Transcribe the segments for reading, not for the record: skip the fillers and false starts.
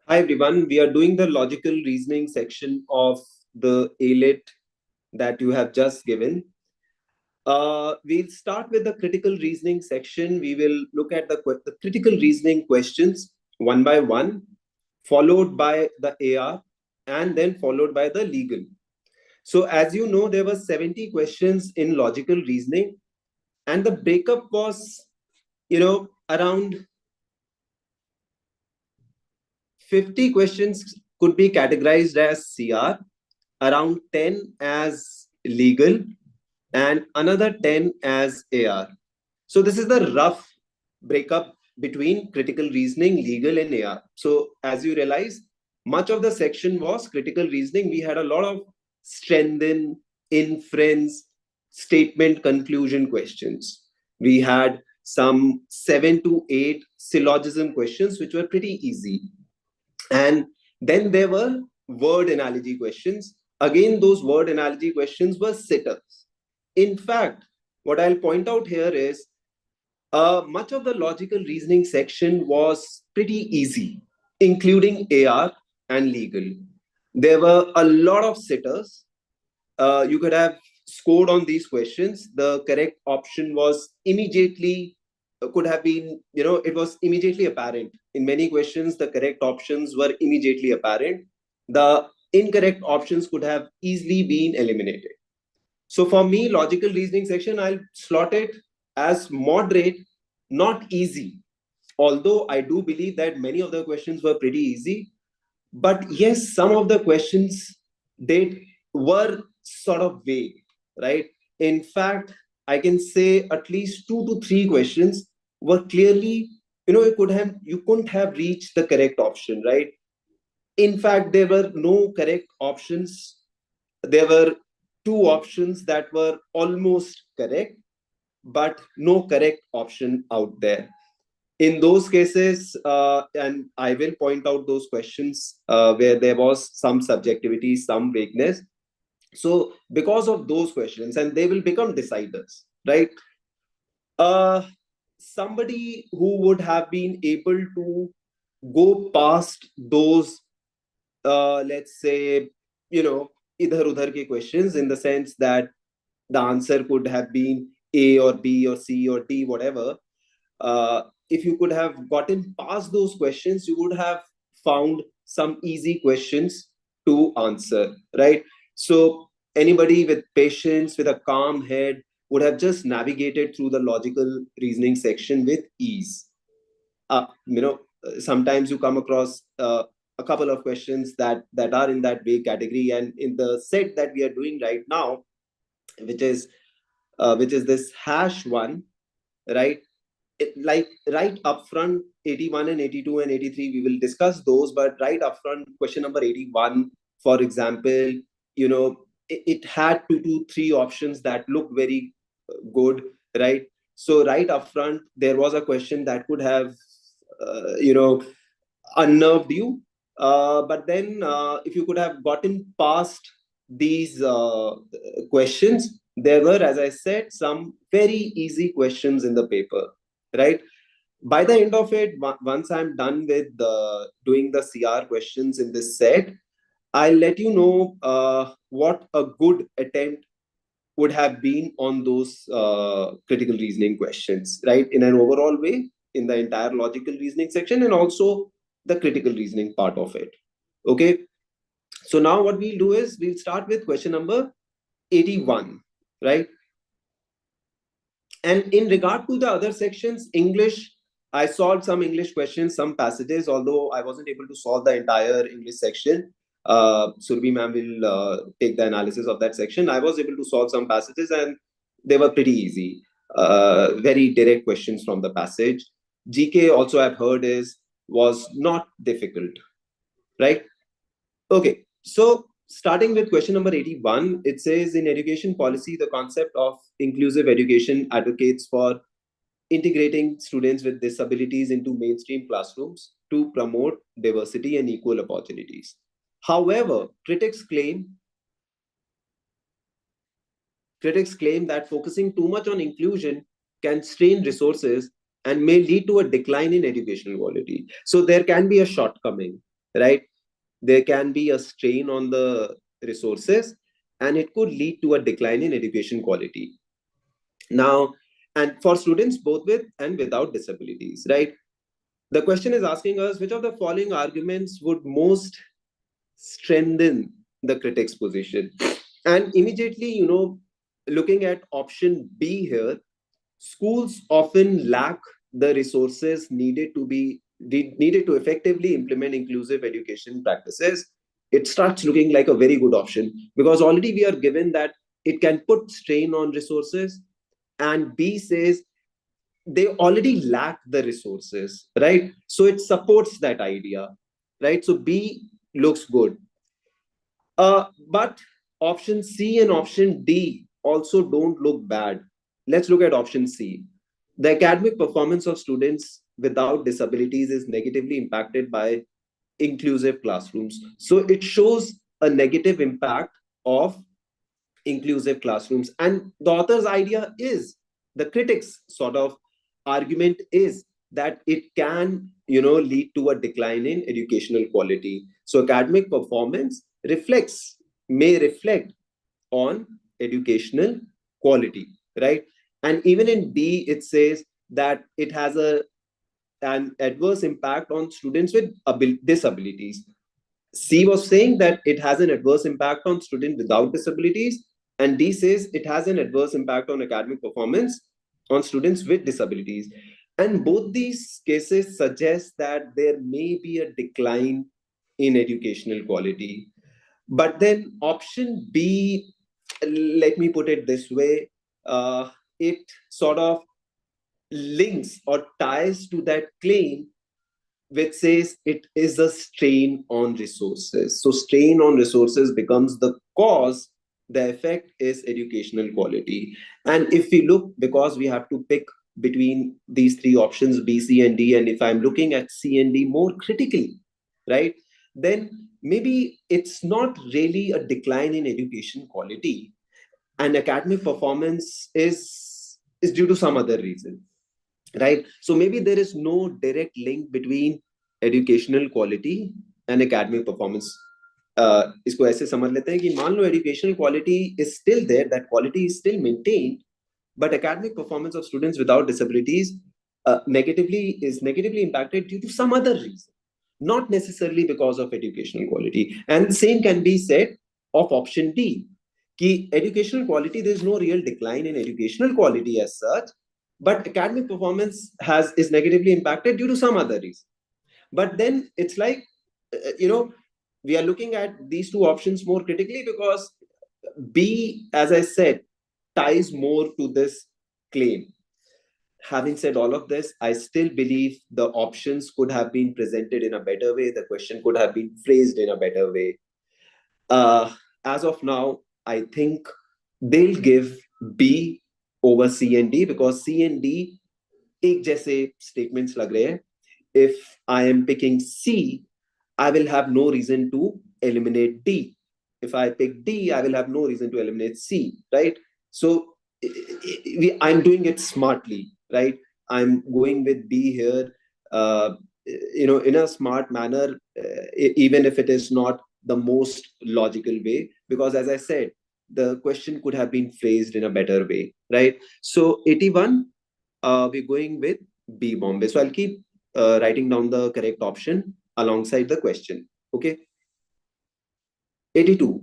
Hi everyone, we are doing the logical reasoning section of the AILET that you have just given. We'll start with the critical reasoning section. We will look at the critical reasoning questions one by one, followed by the AR, and then followed by the legal. So as you know, there were 70 questions in logical reasoning, and the breakup was, around 50 questions could be categorized as CR, around 10 as legal, and another 10 as AR. So this is the rough breakup between critical reasoning, legal, and AR. So as you realize, much of the section was critical reasoning. We had a lot of strengthen, inference, statement conclusion questions. We had some 7 to 8 syllogism questions, which were pretty easy. And then there were word analogy questions. Again, those word analogy questions were sitters. In fact, what I'll point out here is much of the logical reasoning section was pretty easy, including AR and legal. There were a lot of sitters. You could have scored on these questions. The correct option was immediately, could have been, it was immediately apparent. In many questions, the correct options were immediately apparent. The incorrect options could have easily been eliminated. So for me, logical reasoning section, I'll slot it as moderate, not easy. Although I do believe that many of the questions were pretty easy, but yes, some of the questions they were sort of vague, right? In fact, I can say at least 2 to 3 questions were clearly, you couldn't have reached the correct option, right? In fact, there were no correct options. There were 2 options that were almost correct, but no correct option out there. In those cases, and I will point out those questions where there was some subjectivity, some vagueness. So because of those questions, and they will become deciders, right? Somebody who would have been able to go past those, let's say, idhar udhar ke questions, in the sense that the answer could have been A or B or C or D, whatever. If you could have gotten past those questions, you would have found some easy questions to answer, right? So anybody with patience, with a calm head, would have just navigated through the logical reasoning section with ease. uh, you know Sometimes you come across a couple of questions that are in that vague category, and in the set that we are doing right now, which is this hash one, right? Like right up front, 81 and 82 and 83, we will discuss those, but right up front, question number 81, for example, it had 2 to 3 options that look very good, right? So right up front, there was a question that could have unnerved you, but then if you could have gotten past these questions, there were, as I said, some very easy questions in the paper, right? By the end of it, once I'm done with doing the CR questions in this set, I'll let you know what a good attempt would have been on those critical reasoning questions, right? In an overall way, in the entire logical reasoning section, and also the critical reasoning part of it. Okay. So now what we'll do is we'll start with question number 81, right? And in regard to the other sections, English, I solved some English questions, some passages, although I wasn't able to solve the entire English section. Surbi ma'am will take the analysis of that section. I was able to solve some passages, and they were pretty easy. Very direct questions from the passage. GK also I've heard was not difficult, right? Okay, so starting with question number 81, it says in education policy, the concept of inclusive education advocates for integrating students with disabilities into mainstream classrooms to promote diversity and equal opportunities. However, critics claim that focusing too much on inclusion can strain resources and may lead to a decline in educational quality. So there can be a shortcoming, right? There can be a strain on the resources, and it could lead to a decline in education quality. Now, and for students both with and without disabilities, right? The question is asking us which of the following arguments would most strengthen the critic's position. And immediately, looking at option B here, schools often lack the resources needed to effectively implement inclusive education practices. It starts looking like a very good option because already we are given that it can put strain on resources, and B says they already lack the resources, right? So it supports that idea, right? So B looks good. But option C and option D also don't look bad. Let's look at option C. The academic performance of students without disabilities is negatively impacted by inclusive classrooms. So it shows a negative impact of inclusive classrooms. And the author's idea is, the critics sort of argument is that it can, lead to a decline in educational quality. So academic performance may reflect on educational quality, right? And even in D, it says that it has an adverse impact on students with disabilities. C was saying that it has an adverse impact on students without disabilities, and D says it has an adverse impact on academic performance on students with disabilities. And both these cases suggest that there may be a decline in educational quality. But then option B, let me put it this way, it sort of links or ties to that claim which says it is a strain on resources. So strain on resources becomes the cause, the effect is educational quality. And if we look, because we have to pick between these three options, B, C, and D, and if I'm looking at C and D more critically, right, then maybe it's not really a decline in education quality, and academic performance is due to some other reason, right? So maybe there is no direct link between educational quality and academic performance. इसको ऐसे समझ लेते हैं कि मान लो educational quality is still there, that quality is still maintained, but academic performance of students without disabilities is negatively impacted due to some other reason, not necessarily because of educational quality. And the same can be said of option D, कि educational quality, there is no real decline in educational quality as such, but academic performance is negatively impacted due to some other reason. But then it's like, we are looking at these two options more critically because B, as I said, ties more to this claim. Having said all of this, I still believe the options could have been presented in a better way. The question could have been phrased in a better way. As of now, I think they'll give B over C and D because C and D एक जैसे statements लग रहे हैं. If I am picking C, I will have no reason to eliminate D. If I pick D, I will have no reason to eliminate C, right? So I'm doing it smartly, right? I'm going with B here, in a smart manner, even if it is not the most logical way, because as I said, the question could have been phrased in a better way, right? So 81, we're going with B, Bombay. So I'll keep writing down the correct option alongside the question. Okay. 82.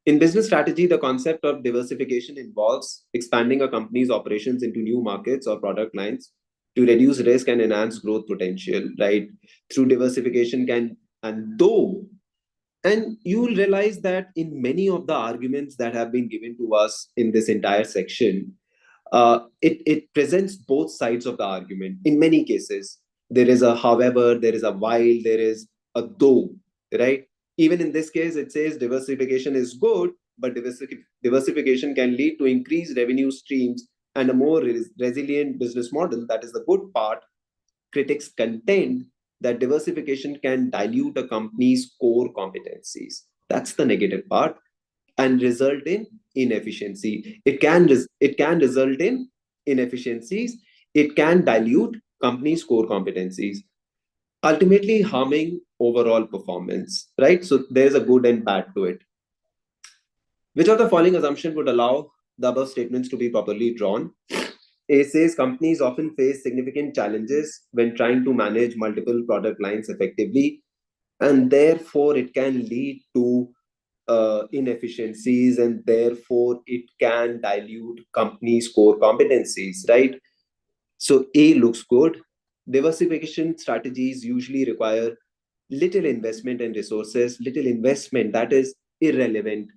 In business strategy, the concept of diversification involves expanding a company's operations into new markets or product lines to reduce risk and enhance growth potential, right? Through diversification and you will realize that in many of the arguments that have been given to us in this entire section, it presents both sides of the argument. In many cases, there is a however, there is a while, there is a though, right? Even in this case, it says diversification is good, but diversification can lead to increased revenue streams and a more resilient business model. That is the good part. Critics contend that diversification can dilute a company's core competencies. That's the negative part, and result in inefficiency. It can result in inefficiencies. It can dilute companies' core competencies. ultimately harming overall performance, right? So there's a good and bad to it. Which of the following assumption would allow the above statements to be properly drawn? A says companies often face significant challenges when trying to manage multiple product lines effectively, and therefore it can lead to inefficiencies, and therefore it can dilute companies' core competencies, right? So A looks good. Diversification strategies usually require little investment and resources. Little investment, that is irrelevant.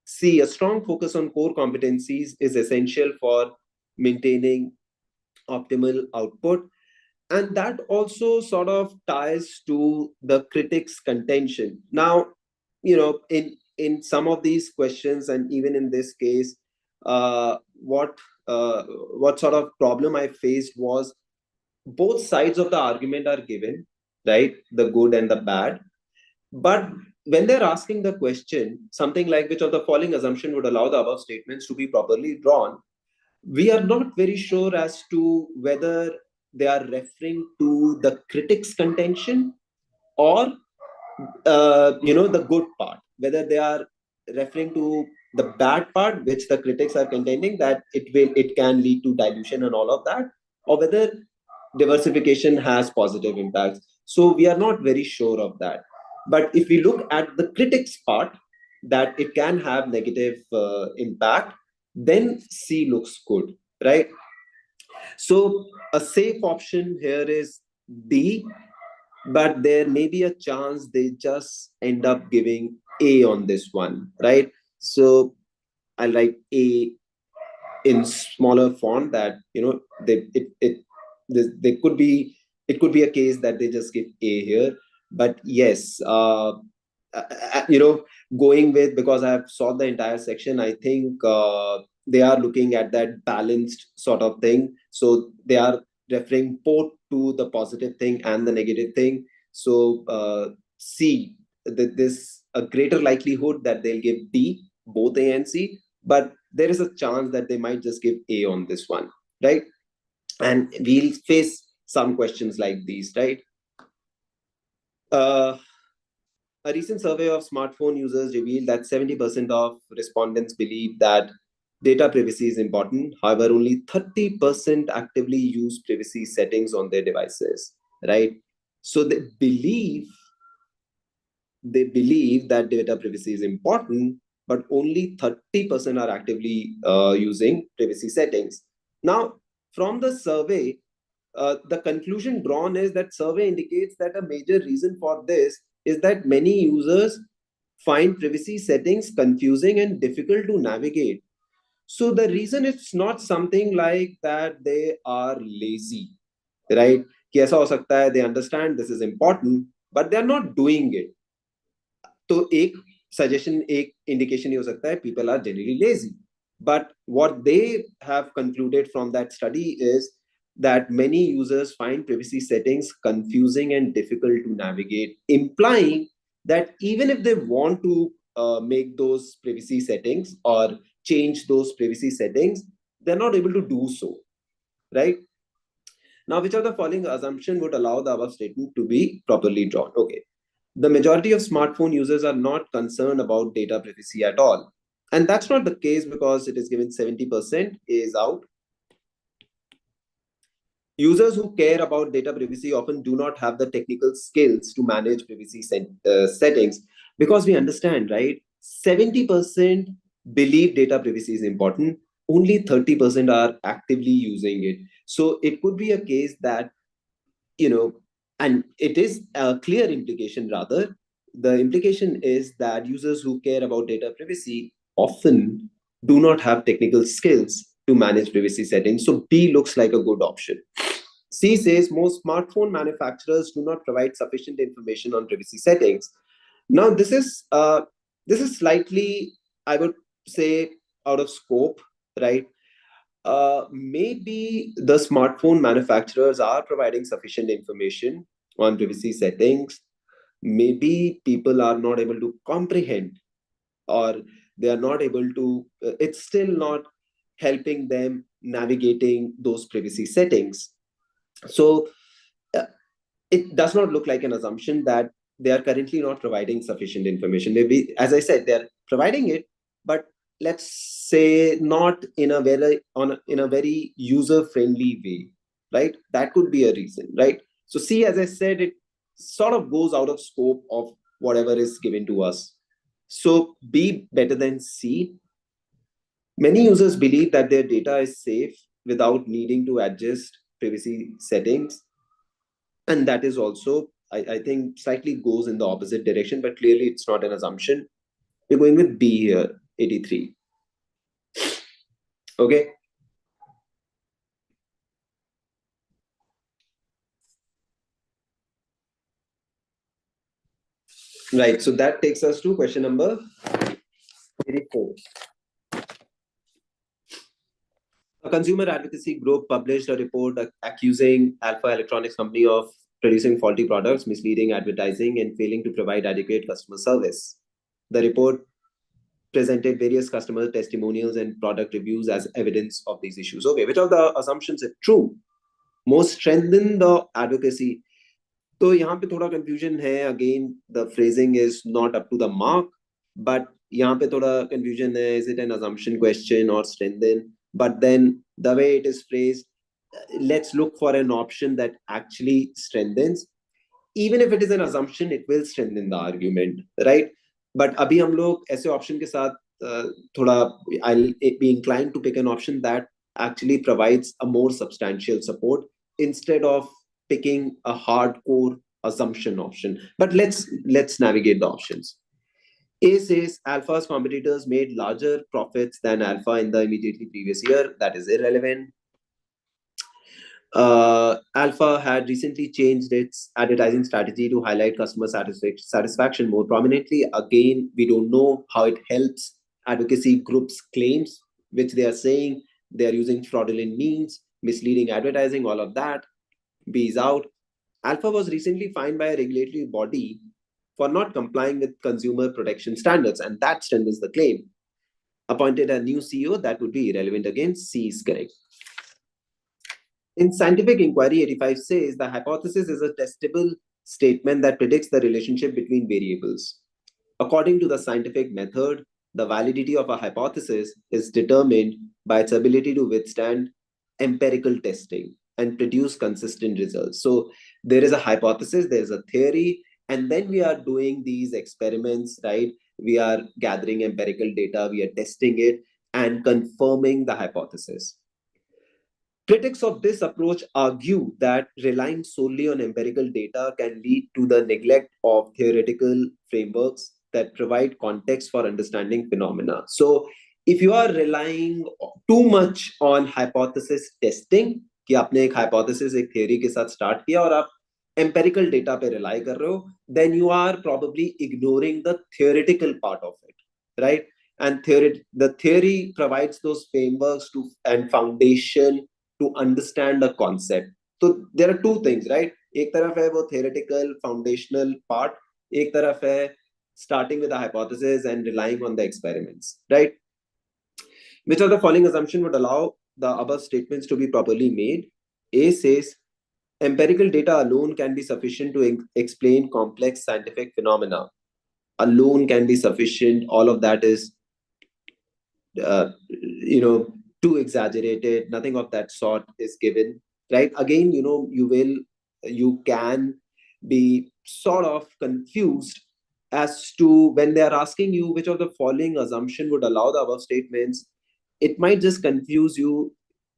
C, a strong focus on core competencies is essential for maintaining optimal output. And that also sort of ties to the critics' contention. Now, in some of these questions, and even in this case, uh, what what sort of problem I faced was both sides of the argument are given, right? The good and the bad. But when they're asking the question, something like which of the following assumption would allow the above statements to be properly drawn, we are not very sure as to whether they are referring to the critics' contention or the good part, whether they are referring to the bad part which the critics are contending that it can lead to dilution and all of that, or whether diversification has positive impacts. So we are not very sure of that. But if we look at the critics part, that it can have negative impact, then C looks good, right? So a safe option here is D, but there may be a chance they just end up giving A on this one, right? So I'll write A in smaller font, that they could be, it could be a case that they just give A here. But yes, you know going with, because I have saw the entire section, I think they are looking at that balanced sort of thing, so they are referring both to the positive thing and the negative thing. So C, this a greater likelihood that they'll give D, both A and C, but there is a chance that they might just give A on this one, right? And we'll face some questions like these, right? uh, A recent survey of smartphone users revealed that 70% of respondents believe that data privacy is important. However, only 30% actively use privacy settings on their devices, right? So they believe that data privacy is important, but only 30% are actively using privacy settings. Now, from the survey, the conclusion drawn is that survey indicates that a major reason for this is that many users find privacy settings confusing and difficult to navigate. So the reason it's not something like that they are lazy, right? कि ऐसा हो सकता है, they understand this is important, but they are not doing it. तो एक suggestion, एक indication ये हो सकता है, people are generally lazy. But what they have concluded from that study is that many users find privacy settings confusing and difficult to navigate, implying that even if they want to make those privacy settings or change those privacy settings, they're not able to do so, right? Now, which of the following assumption would allow the above statement to be properly drawn? Okay. The majority of smartphone users are not concerned about data privacy at all. And that's not the case because it is given 70% is out. Users who care about data privacy often do not have the technical skills to manage privacy settings, because we understand, right? 70% believe data privacy is important, only 30% are actively using it. So it could be a case that, you know, and it is a clear implication rather. The implication is that users who care about data privacy often do not have technical skills to manage privacy settings. So B looks like a good option. C says most smartphone manufacturers do not provide sufficient information on privacy settings. Now, this is slightly, I would say, out of scope, right? Maybe the smartphone manufacturers are providing sufficient information on privacy settings. Maybe people are not able to comprehend, or they are not able to, it's still not helping them navigating those privacy settings. So it does not look like an assumption that they are currently not providing sufficient information. Maybe, as I said, they're providing it, but let's say not in a very user friendly way, right? That could be a reason, right? So C, as I said, it sort of goes out of scope of whatever is given to us. So B better than C. Many users believe that their data is safe without needing to adjust privacy settings, and that is also, I think, slightly goes in the opposite direction, but clearly it's not an assumption. We're going with B here, 83. Okay. Right. So that takes us to question number 84. A consumer advocacy group published a report accusing Alpha Electronics Company of producing faulty products, misleading advertising, and failing to provide adequate customer service. The report presented various customer testimonials and product reviews as evidence of these issues. Okay, which of the assumptions are true? Most strengthen the advocacy. तो यहाँ पे थोड़ा confusion है. Again, the phrasing is not up to the mark, but यहाँ पे थोड़ा confusion है. Is it an assumption question or strengthen? But then the way it is phrased, let's look for an option that actually strengthens. Even if it is an assumption, it will strengthen the argument, right? But अभी हम लोग ऐसे option के साथ थोड़ा I'll be inclined to pick an option that actually provides a more substantial support instead of picking a hardcore assumption option. But let's navigate the options. A says Alpha's competitors made larger profits than Alpha in the immediately previous year. That is irrelevant. Alpha had recently changed its advertising strategy to highlight customer satisfaction more prominently. Again, we don't know how it helps advocacy groups' claims, which they are saying they are using fraudulent means, misleading advertising, all of that. B is out. Alpha was recently fined by a regulatory body for not complying with consumer protection standards, and that strengthens the claim. Appointed a new CEO, that would be irrelevant again. C is correct. In scientific inquiry, 85 says the hypothesis is a testable statement that predicts the relationship between variables. According to the scientific method, the validity of a hypothesis is determined by its ability to withstand empirical testing and produce consistent results. So there is a hypothesis, there's a theory, and then we are doing these experiments, right? We are gathering empirical data, we are testing it and confirming the hypothesis. Critics of this approach argue that relying solely on empirical data can lead to the neglect of theoretical frameworks that provide context for understanding phenomena. So, if you are relying too much on hypothesis testing, कि आपने एक hypothesis, एक theory के साथ start किया और आप empirical data पे rely कर रहे हो, then you are probably ignoring the theoretical part of it, right? And the theory provides those frameworks to and foundation to understand a concept. So there are two things, right? एक तरफ है वो theoretical foundational part, एक तरफ है starting with a hypothesis and relying on the experiments, right? Which of the following assumption would allow the above statements to be properly made? A says empirical data alone can be sufficient to explain complex scientific phenomena. Alone can be sufficient. All of that is, too exaggerated. Nothing of that sort is given, right? Again, you can be sort of confused as to when they are asking you which of the following assumption would allow the above statements. It might just confuse you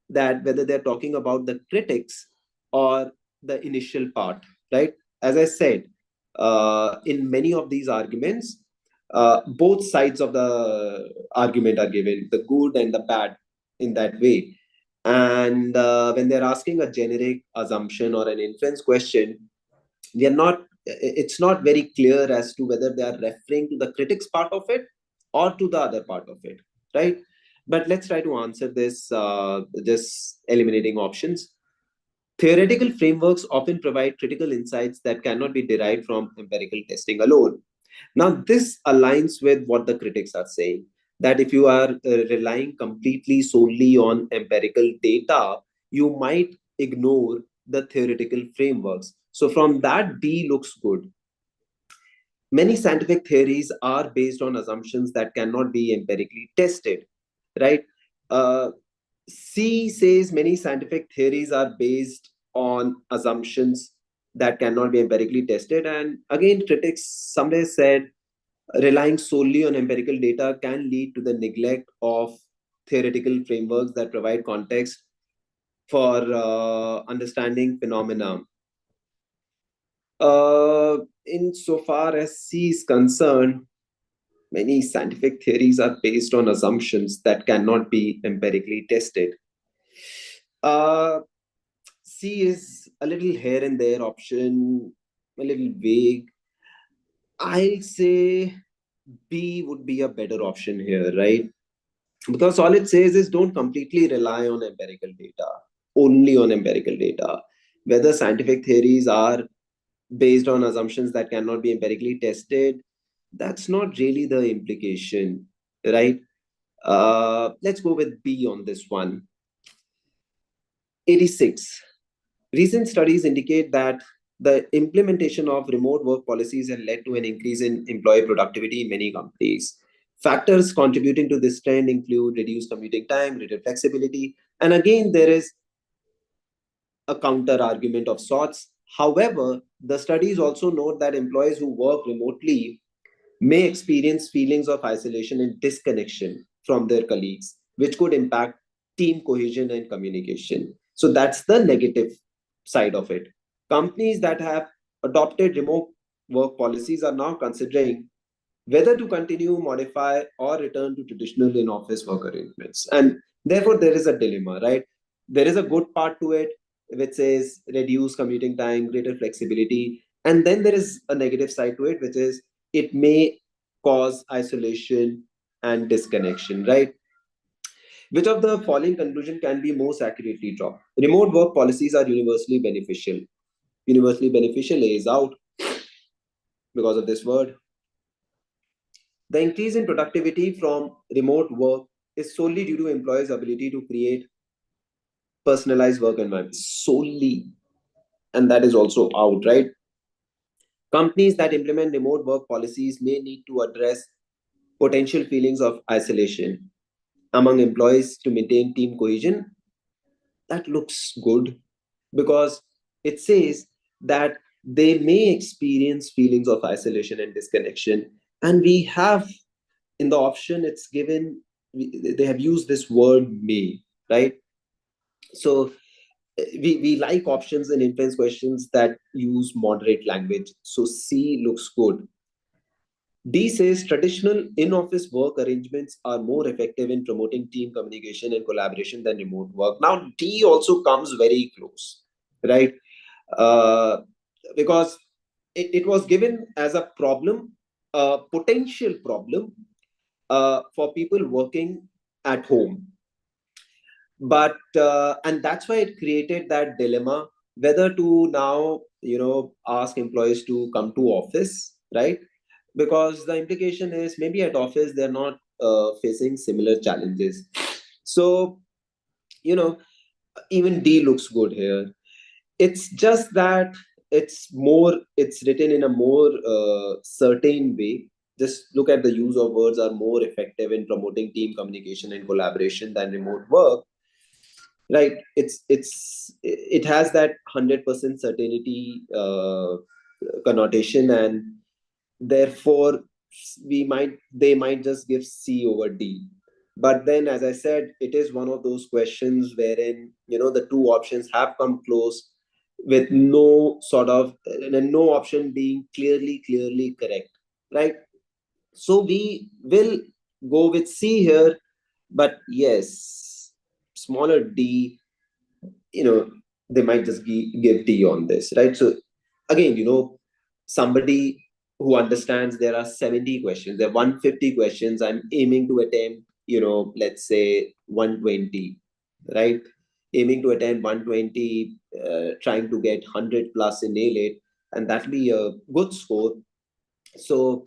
that whether they're talking about the critics or the initial part, right? As I said, in many of these arguments, both sides of the argument are given, the good and the bad in that way. And when they're asking a generic assumption or an inference question, it's not very clear as to whether they are referring to the critics part of it or to the other part of it, right? But let's try to answer this, just eliminating options. Theoretical frameworks often provide critical insights that cannot be derived from empirical testing alone. Now, this aligns with what the critics are saying, that if you are relying completely solely on empirical data, you might ignore the theoretical frameworks. So from that, D looks good. Many scientific theories are based on assumptions that cannot be empirically tested, right? Uh, C says many scientific theories are based on assumptions that cannot be empirically tested. And again, critics somewhere said relying solely on empirical data can lead to the neglect of theoretical frameworks that provide context for understanding phenomena. Insofar as C is concerned, many scientific theories are based on assumptions that cannot be empirically tested. Uh, C is a little here and there option, a little vague. I'll say B would be a better option here, right? Because all it says is don't completely rely on empirical data, only on empirical data. Whether scientific theories are based on assumptions that cannot be empirically tested, that's not really the implication, right? Let's go with B on this one. 86. Recent studies indicate that the implementation of remote work policies have led to an increase in employee productivity in many companies. Factors contributing to this trend include reduced commuting time, greater flexibility, and again, there is a counter argument of sorts. However, the studies also note that employees who work remotely may experience feelings of isolation and disconnection from their colleagues, which could impact team cohesion and communication. So that's the negative side of it. Companies that have adopted remote work policies are now considering whether to continue, modify, or return to traditional in office work arrangements. And therefore, there is a dilemma, right? There is a good part to it, which says reduce commuting time, greater flexibility. And then there is a negative side to it, which is it may cause isolation and disconnection, right? Which of the following conclusion can be most accurately drawn? Remote work policies are universally beneficial. Universally beneficial A is out because of this word. The increase in productivity from remote work is solely due to employees' ability to create personalized work environments. Solely. And that is also out, right? Companies that implement remote work policies may need to address potential feelings of isolation among employees to maintain team cohesion. That looks good because it says that they may experience feelings of isolation and disconnection. And we have in the option, it's given, they have used this word may, right? So we like options and inference questions that use moderate language. So C looks good. D says traditional in-office work arrangements are more effective in promoting team communication and collaboration than remote work. Now, D also comes very close, right? Uh, because it was given as a problem, a potential problem for people working at home. But and that's why it created that dilemma whether to now ask employees to come to office, right? Because the implication is maybe at office they're not facing similar challenges. So you know even D looks good here. It's just that it's written in a more certain way. Just look at the use of words are more effective in promoting team communication and collaboration than remote work, right? It has that 100% certainty connotation, and therefore they might just give C over D. But then, as I said, it is one of those questions wherein the two options have come close with no sort of no option being clearly correct, right? So we will go with C here, but yes, smaller D, they might just give D on this, right? So again, somebody who understands there are 70 questions, there are 150 questions, I'm aiming to attempt, let's say 120, right? Aiming to attempt 120, trying to get 100 plus in AILET, and that'll be a good score. So,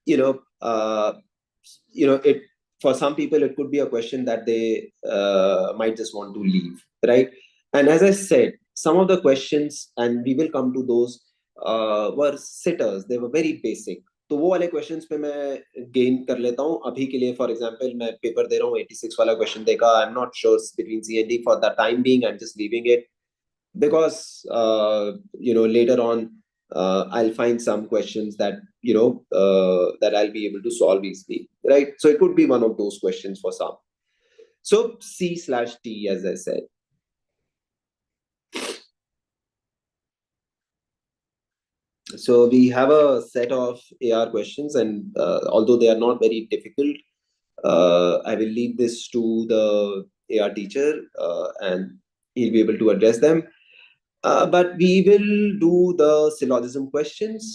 you know, uh, it for some people it could be a question that they might just want to leave, right? And as I said, some of the questions, and we will come to those, were sitters. They were very basic. तो वो वाले questions पे मैं gain कर लेता हूँ अभी के लिए. फॉर एग्जांपल मैं पेपर दे रहा हूँ, 86 वाला क्वेश्चन देखा. I am not sure between C and D for the time being. I am just leaving it because later on I'll find some questions that that I'll be able to solve easily, right? So it could be one of those questions for some. So C/D, as I said. So we have a set of AR questions, and although they are not very difficult, I will leave this to the AR teacher, and he'll be able to address them. But we will do the syllogism questions.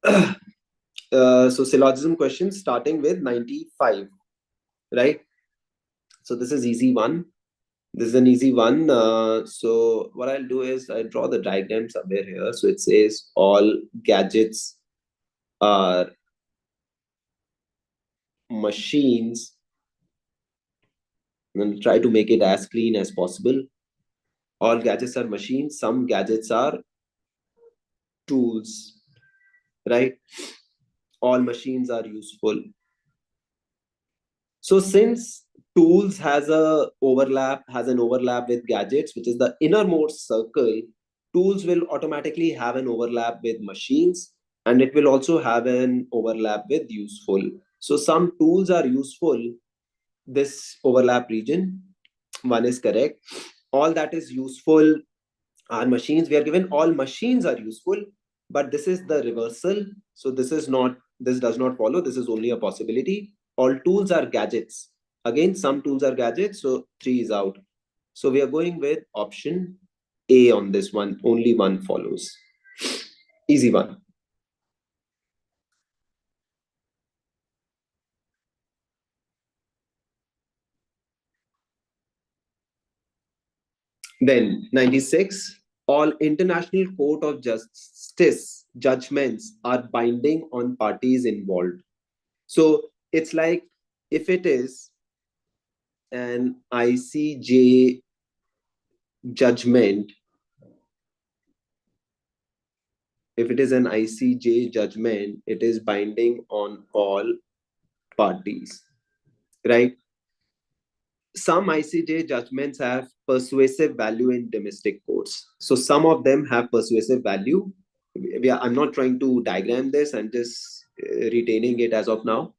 So syllogism questions starting with 95, right? So this is easy one. This is an easy one. So what I'll do is I draw the diagram somewhere here. So it says all gadgets are machines. And try to make it as clean as possible. All gadgets are machines. Some gadgets are tools, right? All machines are useful. So since tools has an overlap with gadgets, which is the innermost circle, tools will automatically have an overlap with machines, and it will also have an overlap with useful. So some tools are useful, this overlap region, one is correct. All that is useful are machines. We are given all machines are useful, but this is the reversal. So this does not follow. This is only a possibility. All tools are gadgets. Again, some tools are gadgets, so 3 is out. So we are going with option A on this one. Only one follows. Easy one. Then 96, all international court of justice judgments are binding on parties involved. So it's like, if it is an ICJ judgment, it is binding on all parties, right? Some ICJ judgments have persuasive value in domestic courts. So some of them have persuasive value. I'm not trying to diagram this, I'm just retaining it as of now.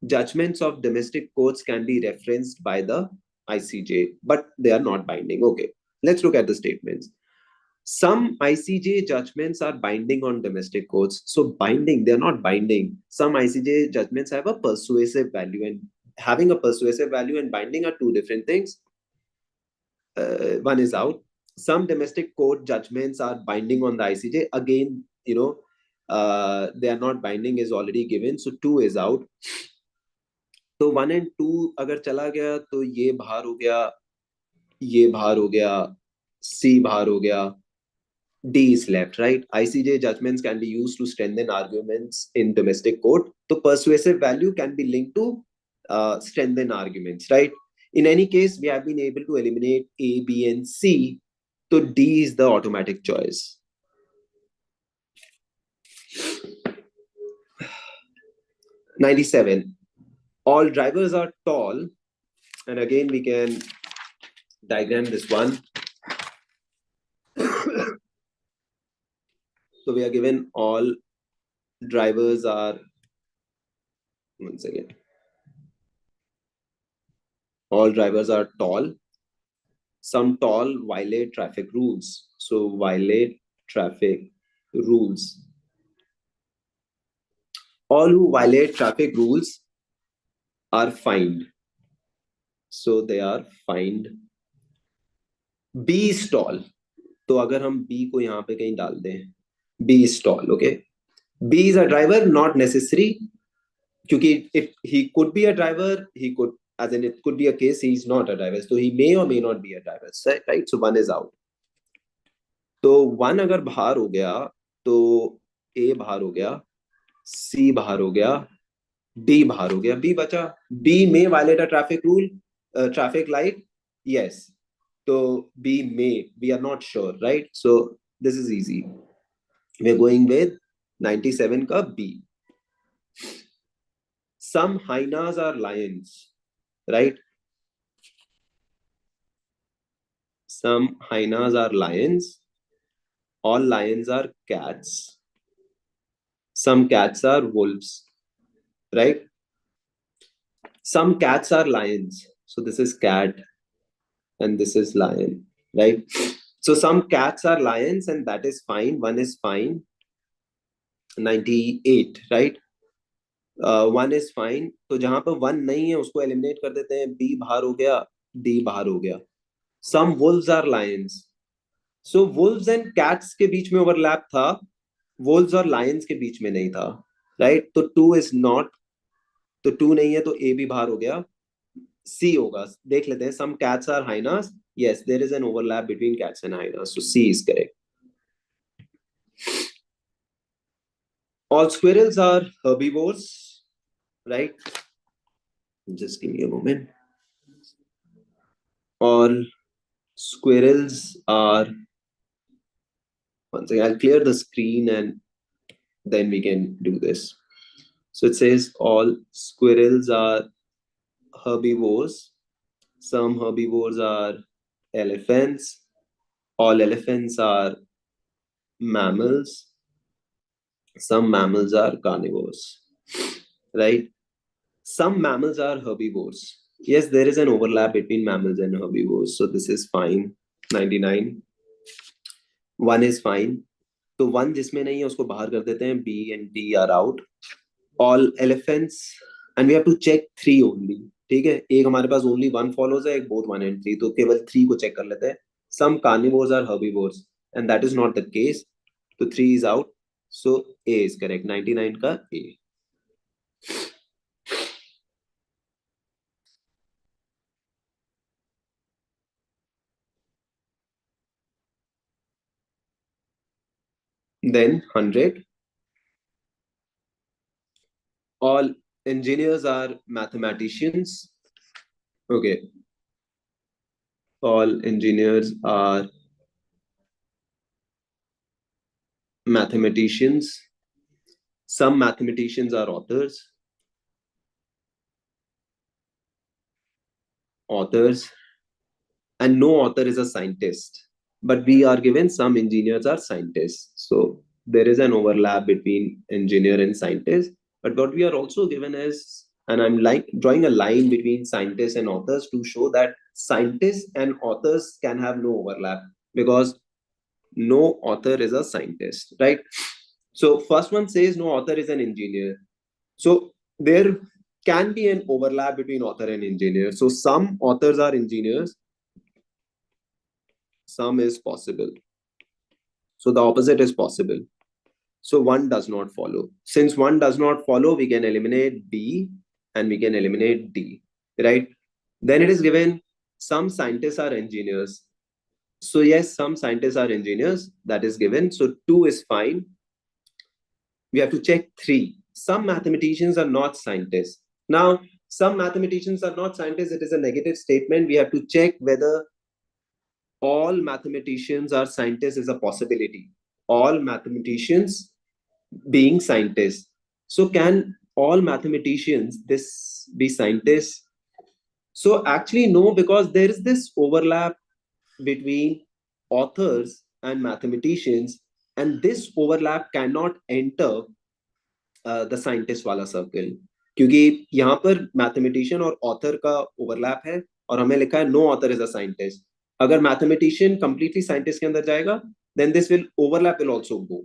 Judgments of domestic courts can be referenced by the ICJ, but they are not binding. Okay, let's look at the statements. Some ICJ judgments are binding on domestic courts. So binding, they're not binding. Some ICJ judgments have a persuasive value, and having a persuasive value and binding are two different things. One is out. Some domestic court judgments are binding on the ICJ. Again, they are not binding is already given. So 2 is out. तो 1 and 2 अगर चला गया तो ये बाहर हो गया, ये बाहर हो गया, C बाहर हो गया, D is left, right? ICJ judgments can be used to strengthen arguments in domestic court. So persuasive value can be linked to strengthen arguments, right? In any case, we have been able to eliminate A, B, and C. So D is the automatic choice. '97. All drivers are tall. And again, we can diagram this one. So we are given all drivers are, once again, all drivers are tall. Some tall violate traffic rules. So violate traffic rules. All who violate traffic rules are fined. So they are fined. B is tall. तो अगर हम B को यहाँ पे कहीं डाल दें, B is tall, okay? B is a driver, not necessary. क्योंकि if he could be a driver, he could, as in it could be a case he is not a driver. So he may or may not be a driver, right? So 1 is out. तो 1 अगर बाहर हो गया तो A बाहर हो गया, C बाहर हो गया, D बाहर हो गया, B बचा. B may violate a traffic rule, traffic light? Yes. So B may. We are not sure, right? So this is easy. We're going with 97 ka B. Some hyenas are lions, right? Some hyenas are lions. All lions are cats. Some cats are wolves, right? Some cats are lions. So this is cat and this is lion, right? So some cats are lions and that is fine. One is fine. 98, right? One is fine. तो जहां पर one नहीं है उसको eliminate कर देते हैं. B बाहर हो गया, D बाहर हो गया. Some wolves are lions. So wolves and cats के बीच में ओवरलैप था, wolves और lions के बीच में नहीं था, right? तो 2 is not, तो 2 नहीं है तो A भी बाहर हो गया. C होगा. देख लेते हैं. Some cats are hyenas. Yes, there is an overlap between cats and hyenas. So C is correct. All squirrels are herbivores, right? Just give me a moment. All squirrels are, one second, I'll clear the screen and then we can do this. So it says all squirrels are herbivores. Some herbivores are elephants. All elephants are mammals. Some mammals are carnivores, right? Some mammals are herbivores. Yes, there is an overlap between mammals and herbivores. So this is fine. 99. One is fine. तो one जिसमें नहीं है उसको बाहर कर देते हैं. B and D are out. All elephants and we have to check 3 only. ठीक है, एक हमारे पास only 1 follows है, एक both 1 and 3, तो केवल 3 को check कर लेते हैं. Some carnivores are herbivores and that is not the case. तो 3 is out. So A is correct. 99 का A. Then 100. All engineers are mathematicians. Okay. All engineers are mathematicians. Some mathematicians are authors. Authors. And no author is a scientist. But we are given some engineers are scientists. So there is an overlap between engineer and scientist. But what we are also given is, and I'm like drawing a line between scientists and authors to show that scientists and authors can have no overlap because no author is a scientist, right? So first one says no author is an engineer. So there can be an overlap between author and engineer. So some authors are engineers, some is possible. So the opposite is possible. So one does not follow. Since one does not follow, we can eliminate B and we can eliminate D, right? Then it is given some scientists are engineers. So yes, some scientists are engineers, that is given. So 2 is fine. We have to check 3. Some mathematicians are not scientists. Now, some mathematicians are not scientists. It is a negative statement. We have to check whether all mathematicians are scientists is a possibility. All mathematicians being scientists. So can all mathematicians this be scientists? So actually no, because there is this overlap between authors and mathematicians, and this overlap cannot enter the scientist वाला circle, क्योंकि यहाँ पर mathematician और author का overlap है और हमें लिखा है no author is a scientist. अगर mathematician completely scientist के अंदर जाएगा, then this will overlap will also go,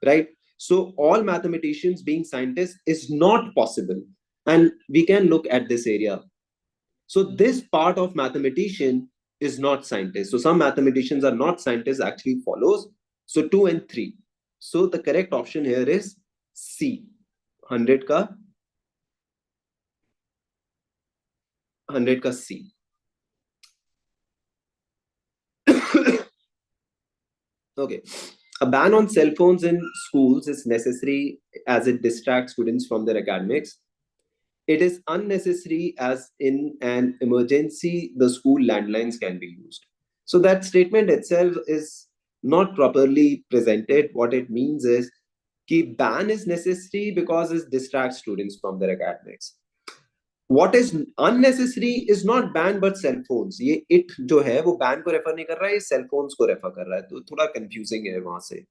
right? So all mathematicians being scientists is not possible, and we can look at this area. So this part of mathematician is not scientist. So some mathematicians are not scientists actually follows. So 2 and 3. So the correct option here is C. 100 का C. Okay. A ban on cell phones in schools is necessary as it distracts students from their academics. It is unnecessary as in an emergency, the school landlines can be used. So that statement itself is not properly presented. What it means is कि ban is necessary because it distracts students from their academics. What is unnecessary is not ban but cell phones. ये it जो है वो ban को refer नहीं कर रहा है, ये cell phones को रेफर कर रहा है, तो थोड़ा confusing है वहां से.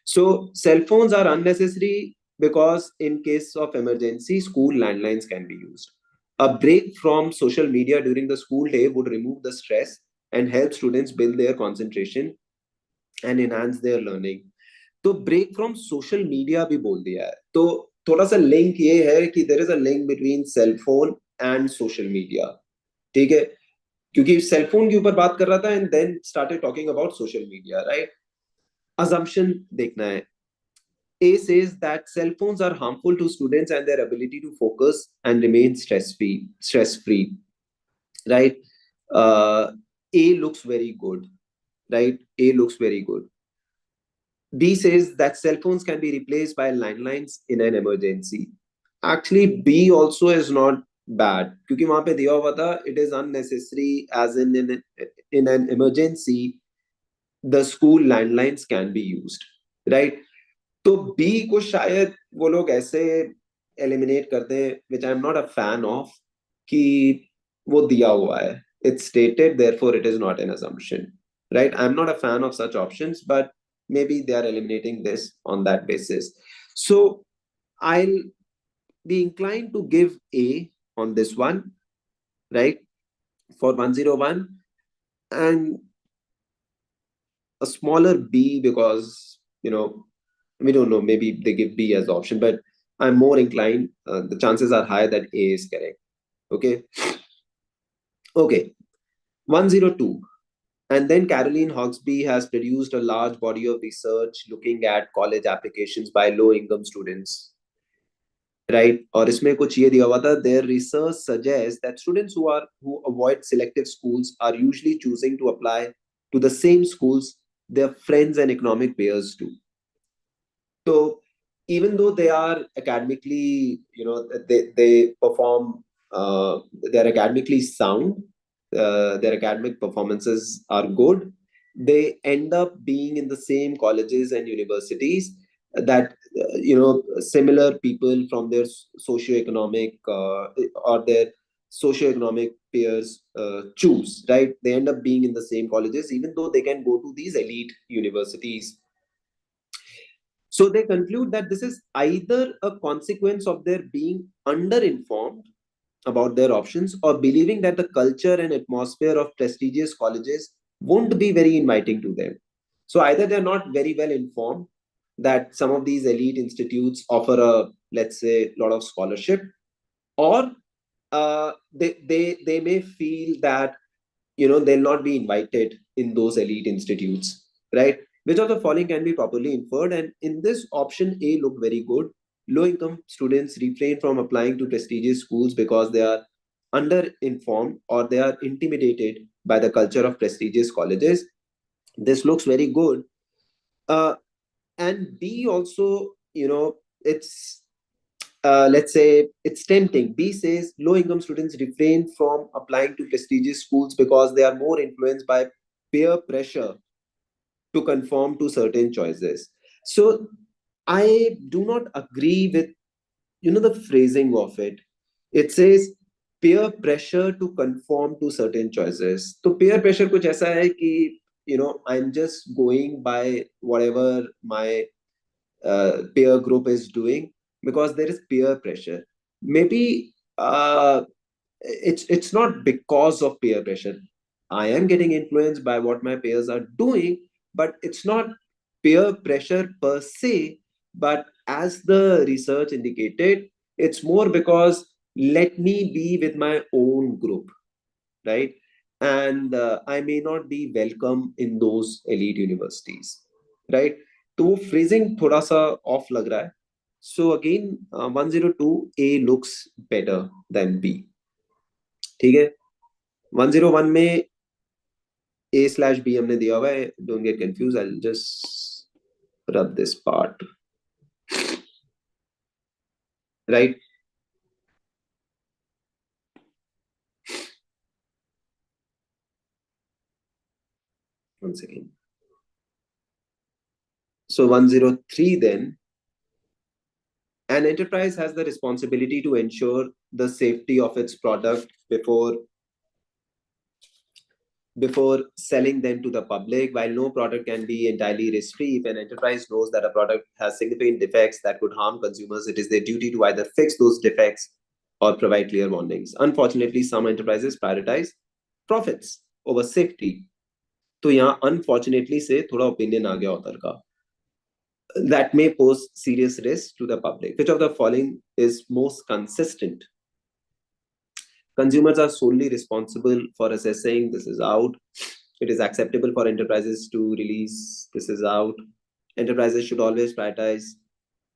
So cell phones are unnecessary because in case of emergency, school landlines can be used. A break from social media during the school day would remove the stress and help students build their concentration and enhance their learning. तो break from social media भी बोल दिया है, तो थोड़ा सा link ये है कि there is a link between cell phone and social media. ठीक है, क्योंकि सेल फोन के ऊपर बात कर रहा था and then started talking about social media, right. Assumption देखना है. A says that cell phones are harmful to students and their ability to focus and remain stress free, right. A looks very good, right. A looks very good. B says that cell phones can be replaced by landlines in an emergency. Actually, B also is not bad क्योंकि वहां पे दिया हुआ था it is unnecessary as in an emergency the school landlines can be used, right. तो B को शायद वो लोग ऐसे एलिमिनेट कर दें which I am not a fan of कि वो दिया हुआ है, it's stated therefore it is not an assumption, right. I'm not a fan of such options, but maybe they are eliminating this on that basis. So I'll be inclined to give A on this one, right, for 101, and a smaller B because, we don't know, maybe they give B as option, but I'm more inclined, the chances are high that A is correct. Okay. Okay. 102. And then Caroline Hawksby has produced a large body of research looking at college applications by low-income students, right? और इसमें कुछ ये दिया हुआ था, their research suggests that students who avoid selective schools are usually choosing to apply to the same schools their friends and economic peers do. So even though they are academically, they perform, they're academically sound, their academic performances are good, they end up being in the same colleges and universities that, similar people from their socioeconomic or their socioeconomic peers choose, right? They end up being in the same colleges, even though they can go to these elite universities. So they conclude that this is either a consequence of their being underinformed about their options or believing that the culture and atmosphere of prestigious colleges won't be very inviting to them. So either they're not very well informed that some of these elite institutes offer a, let's say, lot of scholarship, or they may feel that they'll not be invited in those elite institutes, right. Which of the following can be properly inferred? And in this option A looked very good. Low income students refrain from applying to prestigious schools because they are underinformed or they are intimidated by the culture of prestigious colleges. This looks very good. And B also, it's let's say it's tempting. B says low income students refrain from applying to prestigious schools because they are more influenced by peer pressure to conform to certain choices. So I do not agree with the phrasing of it. It says peer pressure to conform to certain choices. So peer pressure कुछ ऐसा है कि I'm just going by whatever my peer group is doing because there is peer pressure. Maybe it's not because of peer pressure. I am getting influenced by what my peers are doing, but it's not peer pressure per se. But as the research indicated, it's more because let me be with my own group, right? And I may not be welcome in those elite universities, right? तो वो phrasing थोड़ा सा off लग रहा है. So again, 102 A looks better than B. ठीक है. 101 में A/B हमने दिया हुआ है. Don't get confused. I'll just rub this part, right? one second. So 103 then, an enterprise has the responsibility to ensure the safety of its product before selling them to the public. While no product can be entirely risk-free, if an enterprise knows that a product has significant defects that could harm consumers, it is their duty to either fix those defects or provide clear warnings. Unfortunately, some enterprises prioritize profits over safety. तो यहाँ unfortunately से थोड़ा opinion आ गया author का. That may pose serious risk to the public. Which of the following is most consistent? Consumers are solely responsible for assessing. This is out. It is acceptable for enterprises to release. This is out. Enterprises should always prioritize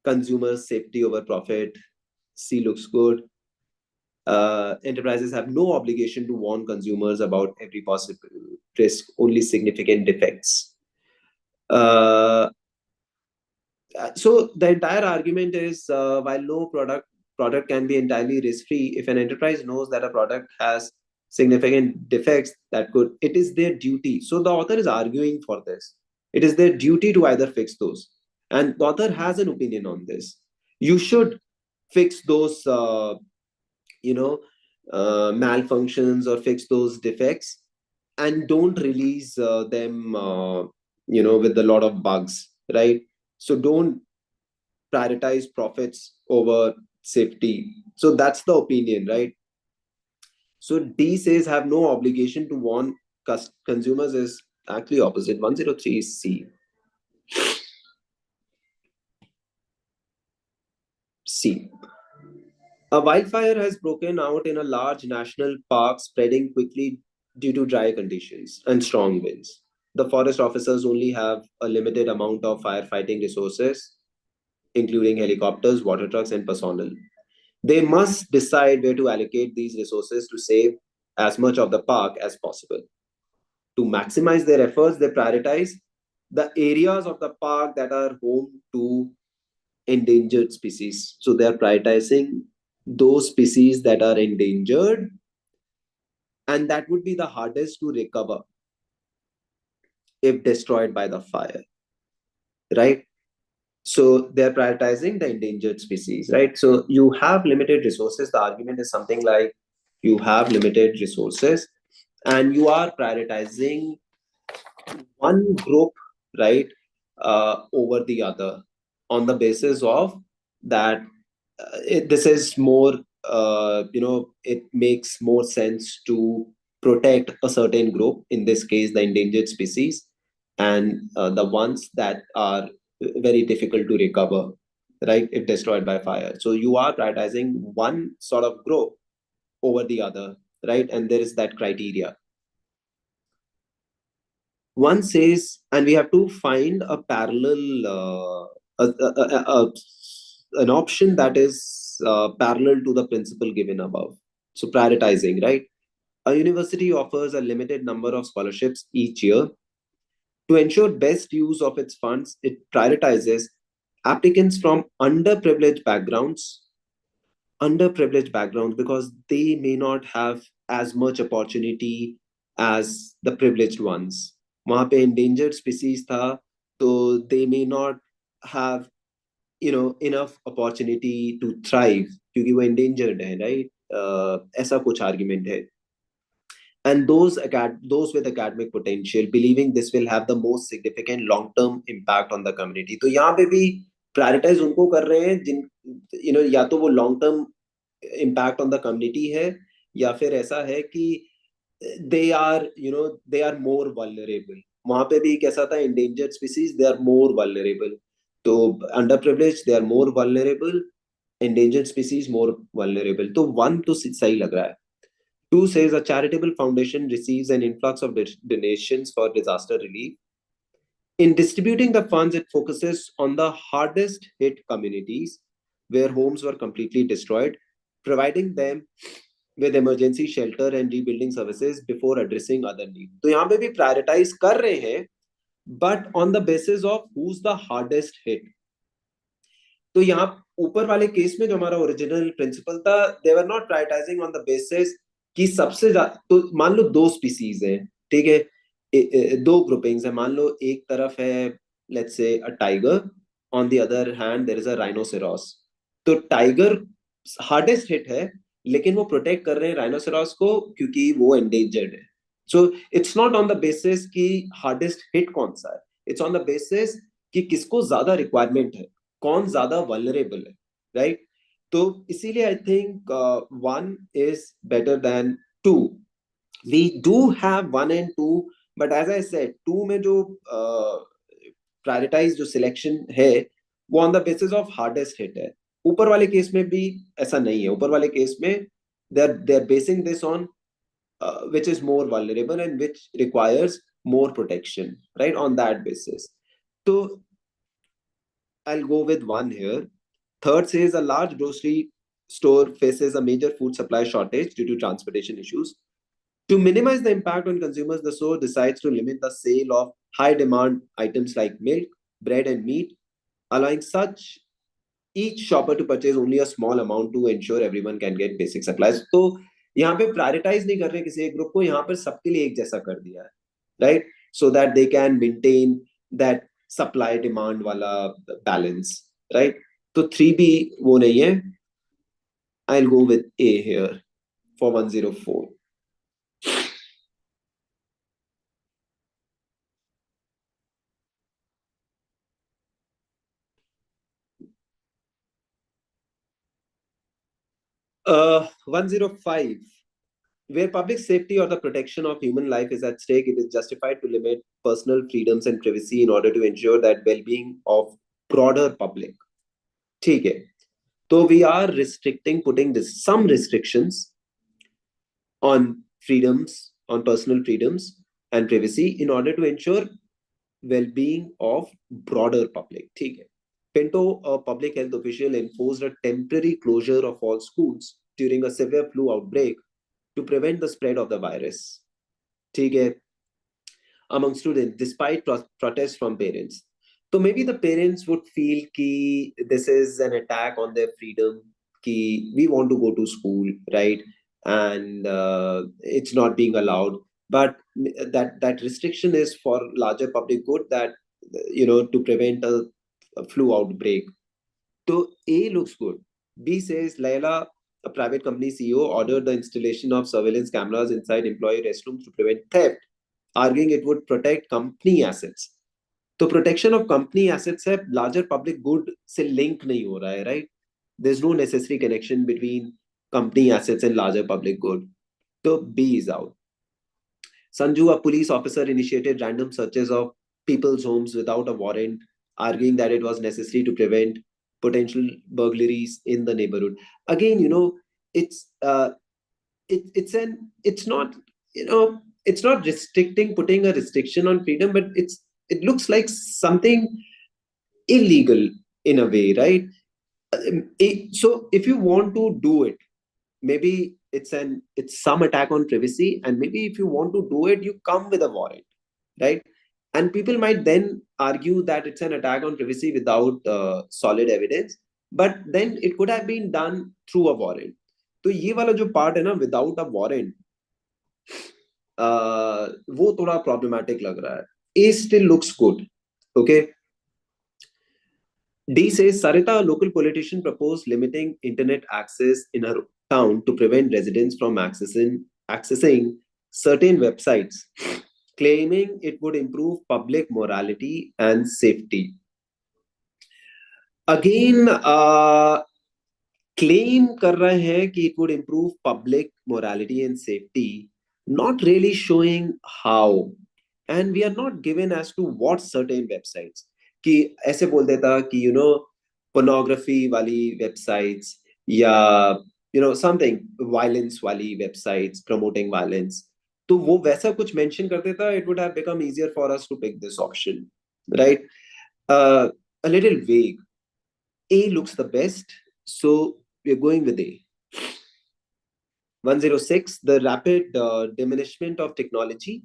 consumer safety over profit. C looks good. Enterprises have no obligation to warn consumers about every possible risk, only significant defects. So the entire argument is while no product can be entirely risk-free, if an enterprise knows that a product has significant defects it is their duty. So the author is arguing for this. It is their duty to either fix those. And the author has an opinion on this. You should fix those, malfunctions or fix those defects and don't release them, with a lot of bugs, right? So don't prioritize profits over safety. So that's the opinion, right? So D says have no obligation to warn consumers is actually opposite. 103 is C. C. A wildfire has broken out in a large national park, spreading quickly due to dry conditions and strong winds. The forest officers only have a limited amount of firefighting resources, including helicopters, water trucks, and personnel. They must decide where to allocate these resources to save as much of the park as possible. To maximize their efforts, they prioritize the areas of the park that are home to endangered species. So they are prioritizing those species that are endangered, and that would be the hardest to recover if destroyed by the fire, right? So they're prioritizing the endangered species, right? So you have limited resources. The argument is something like you have limited resources and you are prioritizing one group, right, over the other on the basis of that this is more, it makes more sense to protect a certain group, in this case, the endangered species, and the ones that are very difficult to recover, right, if destroyed by fire. So you are prioritizing one sort of group over the other, right? And there is that criteria. One says, and we have to find a parallel, an option that is parallel to the principle given above. So prioritizing, right? A university offers a limited number of scholarships each year. To ensure best use of its funds, it prioritizes applicants from underprivileged backgrounds because they may not have as much opportunity as the privileged ones. वहाँ पे endangered species था, so they may not have enough opportunity to thrive क्योंकि वो endangered है, right? ऐसा कुछ argument है. And those with academic potential, believing this will have the most significant long-term impact on the community. तो यहाँ पे भी prioritize उनको कर रहे हैं जिन या तो वो long-term impact on the community है या फिर ऐसा है कि they are more vulnerable. वहाँ पे भी कैसा था, endangered species, they are more vulnerable. तो underprivileged, they are more vulnerable, endangered species more vulnerable. तो one तो सही लग रहा है. 2 says a charitable foundation receives an influx of donations for disaster relief. In distributing the funds, it focuses on the hardest hit communities where homes were completely destroyed, providing them with emergency shelter and rebuilding services before addressing other needs. तो यहाँ पे भी prioritize कर रहे हैं, but on the basis of who's the hardest hit. तो यहाँ ऊपर वाले केस में जो हमारा ओरिजिनल प्रिंसिपल था, they were not prioritizing on the basis कि सबसे ज्यादा, तो मान लो 2 स्पीसीज हैं, ठीक है, दो ग्रुपिंग्स है, मान लो एक तरफ है let's say a tiger, on the other hand there is a rhinoceros. तो टाइगर हार्डेस्ट हिट है, लेकिन वो प्रोटेक्ट कर रहे हैं राइनोसेरॉस को क्योंकि वो एंडेंजर्ड है। So it's not on the basis कि हार्डेस्ट हिट कौन सा है, इट्स ऑन द बेसिस कि किसको ज्यादा रिक्वायरमेंट है, कौन ज्यादा वल्नरेबल है, राइट? तो इसीलिए I think one is better than two. We do have one and two, but as I said two में जो प्रायोरिटाइज जो सिलेक्शन है वो on the basis of hardest hit है। ऊपर वाले केस में भी ऐसा नहीं है, ऊपर वाले केस में they are basing this on which is more vulnerable and which requires more protection, right? On that basis. So I'll go with one here. Third says a large grocery store faces a major food supply shortage due to transportation issues. To minimize the impact on consumers, the store decides to limit the sale of high demand items like milk, bread, and meat, allowing such each shopper to purchase only a small amount to ensure everyone can get basic supplies. तो यहाँ पे prioritise नहीं कर रहे किसी एक group को, यहाँ पर सबके लिए एक जैसा कर दिया है, right? So that they can maintain that supply demand वाला बैलेंस, राइट? तो थ्री भी वो नहीं है। I will go with A here for 104। 105. Where public safety or the protection of human life is at stake, it is justified to limit personal freedoms and privacy in order to ensure that well-being of broader public. ठीक है, तो we are restricting, putting this some restrictions on freedoms, on personal freedoms and privacy in order to ensure well-being of broader public. ठीक है. Pinto, a public health official, enforced a temporary closure of all schools during a severe flu outbreak to prevent the spread of the virus. ठीक है, among students despite protests from parents. So maybe the parents would feel कि this is an attack on their freedom, कि we want to go to school, right? And it's not being allowed. But that restriction is for larger public good, that to prevent a flu outbreak. So A looks good. B says Layla, a private company CEO, ordered the installation of surveillance cameras inside employee restrooms to prevent theft, arguing it would protect company assets. तो protection of company assets है, larger public good से link नहीं हो रहा है, right? There is no necessary connection between company assets and larger public good. तो B is out. Sanju, a police officer, initiated random searches of people's homes without a warrant, arguing that it was necessary to prevent potential burglaries in the neighborhood. Again, it's it's not, it's not restricting, putting a restriction on freedom, but it looks like something illegal in a way, right? So if you want to do it, maybe it's some attack on privacy, and maybe if you want to do it, you come with a warrant, right? And people might then argue that it's an attack on privacy without solid evidence, but then it could have been done through a warrant. तो ये वाला जो part है ना, without a warrant, वो थोड़ा problematic लग रहा है. A still looks good. Okay. D says Sarita, a local politician, proposed limiting internet access in her town to prevent residents from accessing certain websites, claiming it would improve public morality and safety. Again, claim कर रहे हैं कि it would improve public morality and safety, not really showing how, and we are not given as to what certain websites. कि ऐसे बोल देता कि pornography वाली websites, या something violence वाली websites promoting violence, तो वो वैसा कुछ mention कर देता, it would have become easier for us to pick this option, right? A little vague. A looks the best, so we're going with A. 106, the rapid diminishment of technology,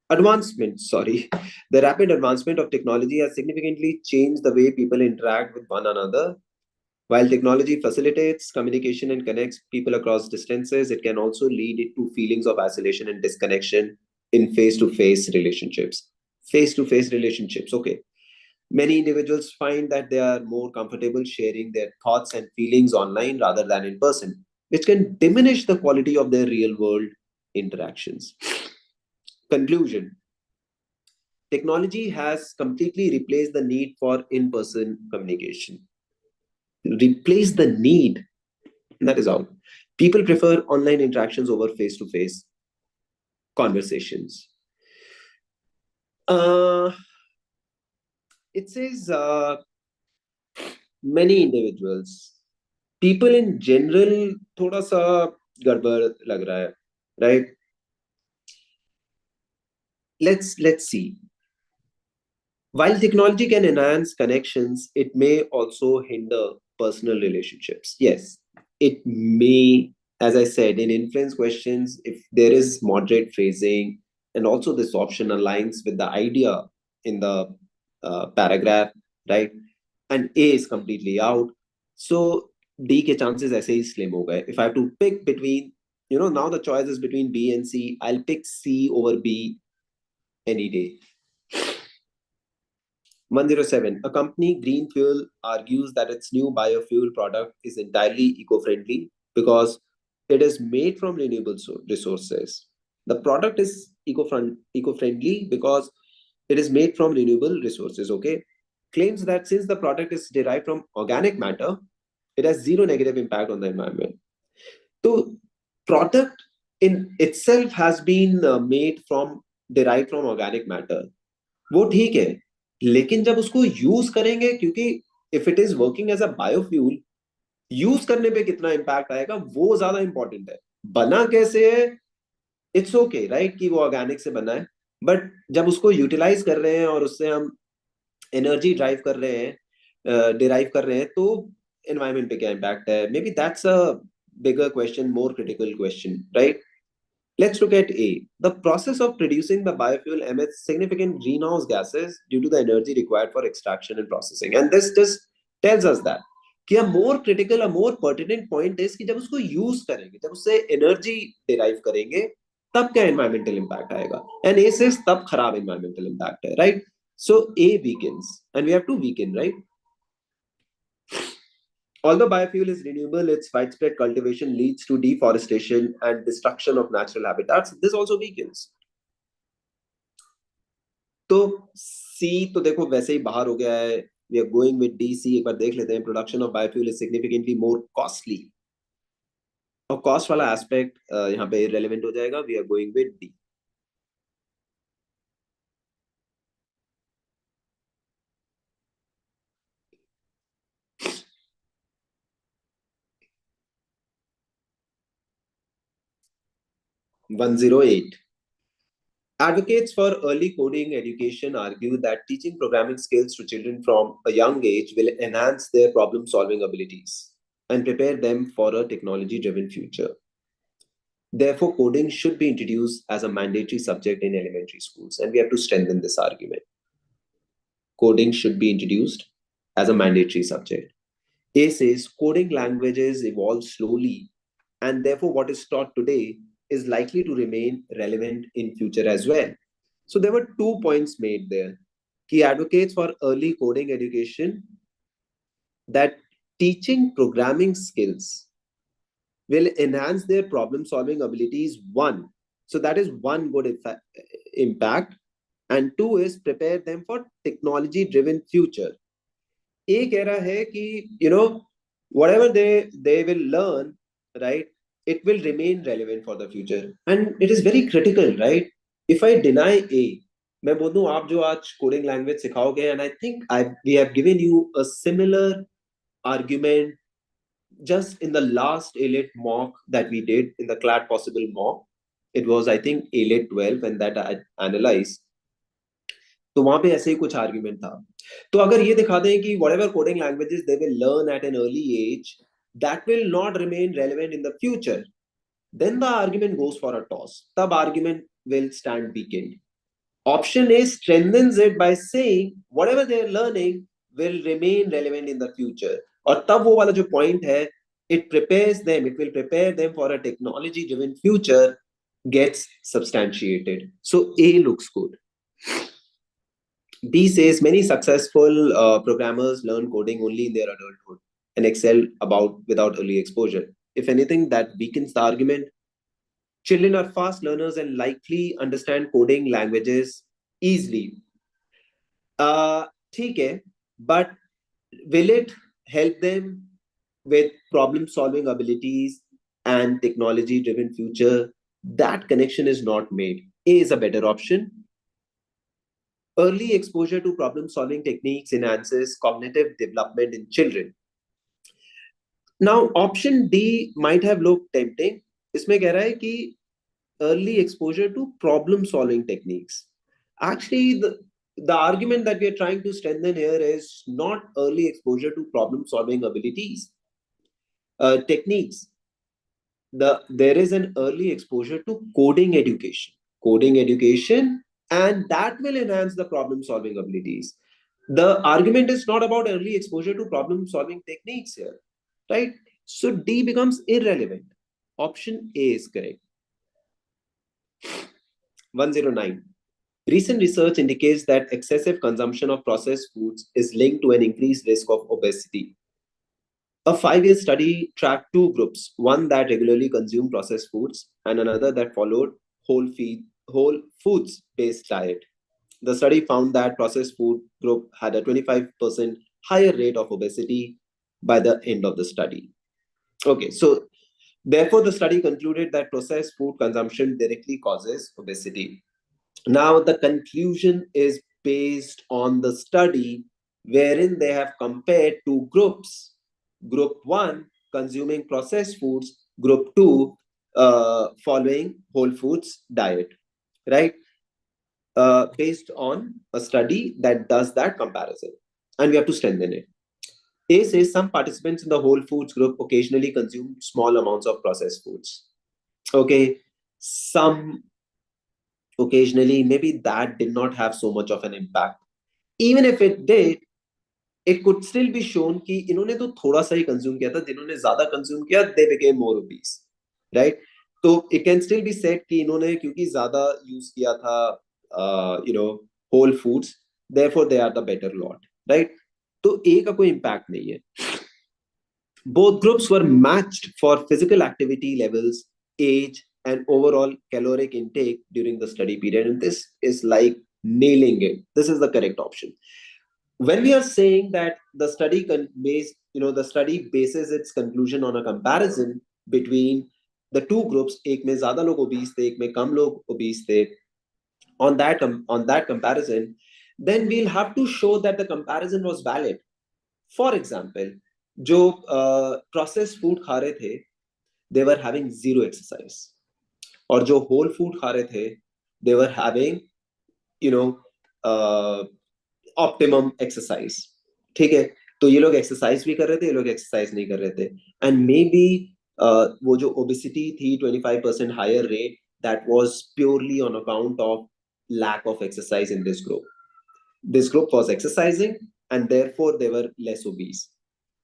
advancement, sorry. The rapid advancement of technology has significantly changed the way people interact with one another. While technology facilitates communication and connects people across distances, it can also lead to feelings of isolation and disconnection in face-to-face relationships. Face-to-face relationships, okay. Many individuals find that they are more comfortable sharing their thoughts and feelings online rather than in person, which can diminish the quality of their real world interactions. Conclusion: technology has completely replaced the need for in person communication. Replace the need, that is all. People prefer online interactions over face to face conversations. Uh, it says many individuals, people in general, थोड़ा सा गड़बड़ लग रहा है, right? Let's see. While technology can enhance connections, it may also hinder personal relationships. Yes, it may, as I said, in influence questions, if there is moderate phrasing, and also this option aligns with the idea in the paragraph, right? And A is completely out. So D के chances ऐसे ही slim हो गए. If I have to pick between, now the choice is between B and C, I'll pick C over B any day. 107. A company, Green Fuel, argues that its new biofuel product is entirely eco-friendly because it is made from renewable resources. The product is eco-friendly because it is made from renewable resources, okay? Claims that since the product is derived from organic matter, it has zero negative impact on the environment. So, product in itself has been made from derived from organic matter. वो ठीक है, लेकिन जब उसको use करेंगे, क्योंकि if it is working as a biofuel, use करने पे कितना इम्पैक्ट आएगा वो ज्यादा इंपॉर्टेंट है. बना कैसे है, इट्स ओके राइट कि वो ऑर्गेनिक से बना है, बट जब उसको यूटिलाइज कर रहे हैं और उससे हम एनर्जी ड्राइव कर रहे हैं, डिराइव कर रहे हैं, तो एनवायरमेंट पे क्या इम्पैक्ट है. May be that's a bigger question, more critical question, right? Let's look at A. The process of producing the biofuel emits significant greenhouse gases due to the energy required for extraction and processing. And this just tells us that कि a more critical, a more pertinent point is कि जब उसको use करेंगे, जब उससे energy derive करेंगे, तब क्या environmental impact आएगा. And A says तब खराब environmental impact है, right? So A weakens, and we have to weaken, right? Although biofuel is renewable, its widespread cultivation leads to deforestation and destruction of natural habitats. This also weakens. तो C तो देखो वैसे ही बाहर हो गया है. We are going with D. C एक बार देख लेते हैं. Production of biofuel is significantly more costly. और cost वाला aspect यहाँ पे irrelevant हो जाएगा. We are going with D. (108) Advocates for early coding education argue that teaching programming skills to children from a young age will enhance their problem-solving abilities and prepare them for a technology-driven future. Therefore, coding should be introduced as a mandatory subject in elementary schools, and we have to strengthen this argument. Coding should be introduced as a mandatory subject. A says coding languages evolve slowly, and therefore what is taught today is likely to remain relevant in future as well. So there were 2 points made there. He advocates for early coding education, that teaching programming skills will enhance their problem solving abilities, one. So that is one good impact. And two is prepare them for technology driven future. A कह रहा है कि whatever they will learn, right, it will remain relevant for the future, and it is very critical, right? If I deny A, मैं बोल दूं आप जो आज coding language सिखाओगे, and I think we have given you a similar argument just in the last AILET mock that we did, in the Clat Possible mock. It was, I think, AILET 12, and that I analyzed. तो वहां पे ऐसे ही कुछ argument था. तो अगर ये दिखा दें कि whatever coding languages they will learn at an early age, that will not remain relevant in the future, then the argument goes for a toss. Tab argument will stand weakened. Option A strengthens it by saying whatever they are learning will remain relevant in the future. और तब वो वाला जो point है, it will prepare them for a technology driven future, gets substantiated. So A looks good. B says many successful programmers learn coding only in their adulthood and excel about without early exposure. If anything, that weakens the argument. Children are fast learners and likely understand coding languages easily. Uh, ठीक है, but will it help them with problem solving abilities and technology driven future? That connection is not made. A is a better option. Early exposure to problem solving techniques enhances cognitive development in children. Now, option D might have looked tempting. इसमें कह रहा है कि early exposure to problem solving techniques. Actually, the argument that we are trying to strengthen here is not early exposure to problem solving abilities, techniques. There is an early exposure to coding education, and that will enhance the problem solving abilities. The argument is not about early exposure to problem solving techniques here, right? So D becomes irrelevant. Option A is correct. 109. Recent research indicates that excessive consumption of processed foods is linked to an increased risk of obesity. A 5-year study tracked two groups, one that regularly consumed processed foods and another that followed whole foods based diet. The study found that processed food group had a 25% higher rate of obesity by the end of the study. Okay, so therefore the study concluded that processed food consumption directly causes obesity. Now, the conclusion is based on the study wherein they have compared two groups. Group 1 consuming processed foods, Group 2 following whole foods diet, right? Based on a study that does that comparison. And we have to strengthen it. A says some participants in the whole foods group occasionally consume small amounts of processed foods. Okay, some occasionally, maybe that did not have so much of an impact. Even if it did, it could still be shown कि इन्होंने तो थोड़ा सा ही consume किया था, जिन्होंने ज्यादा consume किया they became more obese, right? तो it can still be said कि इन्होंने क्योंकि ज्यादा यूज किया था whole foods, therefore they are the better lot, right? तो A का कोई impact नहीं है. Both groups were matched for physical activity levels, age, and overall caloric intake during the study period. And this is like nailing it. This is the correct option. When we are saying that the study the study bases its conclusion on a comparison between the two groups, एक में ज़्यादा लोग obese थे, एक में कम लोग obese थे, on that comparison, then we'll have to show that the comparison was valid. For example, जो processed food खा रहे थे, they were having zero exercise, और जो whole food खा रहे थे, they were having optimum exercise. ठीक है, तो ये लोग exercise भी कर रहे थे, ये लोग exercise नहीं कर रहे थे, and maybe वो जो obesity थी 25% higher rate, that was purely on account of lack of exercise in this group. This group was exercising and therefore they were less obese.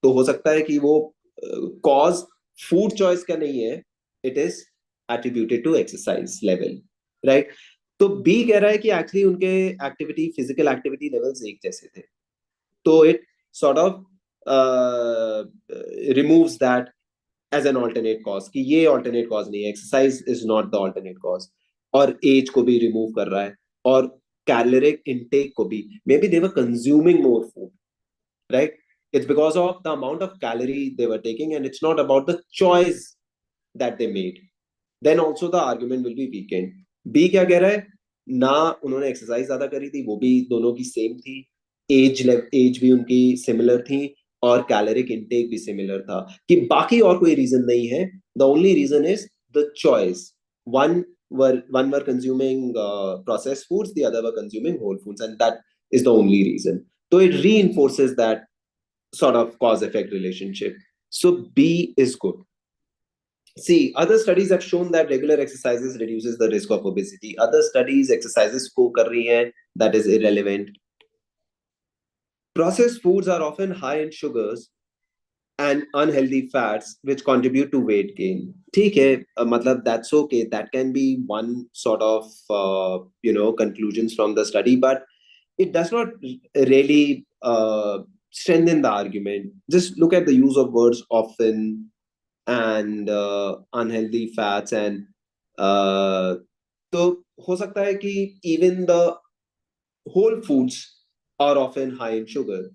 तो हो सकता है कि वो cause food choice का नहीं है, it is attributed to exercise level, right? तो B कह रहा है कि actually उनके physical activity levels एक जैसे थे, तो it sort of removes that as an alternate cause कि ये alternate cause नहीं है, exercise is not the alternate cause, और age को भी remove कर रहा है, और caloric intake को भी, maybe they were consuming more food, right? It's because of the amount of calorie they were taking and it's not about the choice that they made. Then also the argument will be weakened. B क्या कह रहा है, ना उन्होंने exercise ज्यादा करी थी, वो भी दोनों की सेम थी, एज भी उनकी सिमिलर थी, और कैलोरिक इनटेक भी सिमिलर था, कि बाकी और कोई रीजन नहीं है. The only reason is the choice. one were consuming processed foods, the other were consuming whole foods, and that is the only reason. So it reinforces that sort of cause effect relationship. So B is good. See, other studies have shown that regular exercises reduces the risk of obesity. Other studies, exercises ko kar rahi hai, that is irrelevant. Processed foods are often high in sugars and unhealthy fats which contribute to weight gain. ठीक है, matlab that's okay. That can be one sort of conclusions from the study, but it does not really strengthen the argument. Just look at the use of words often and unhealthy fats and तो हो सकता है कि even the whole foods are often high in sugar,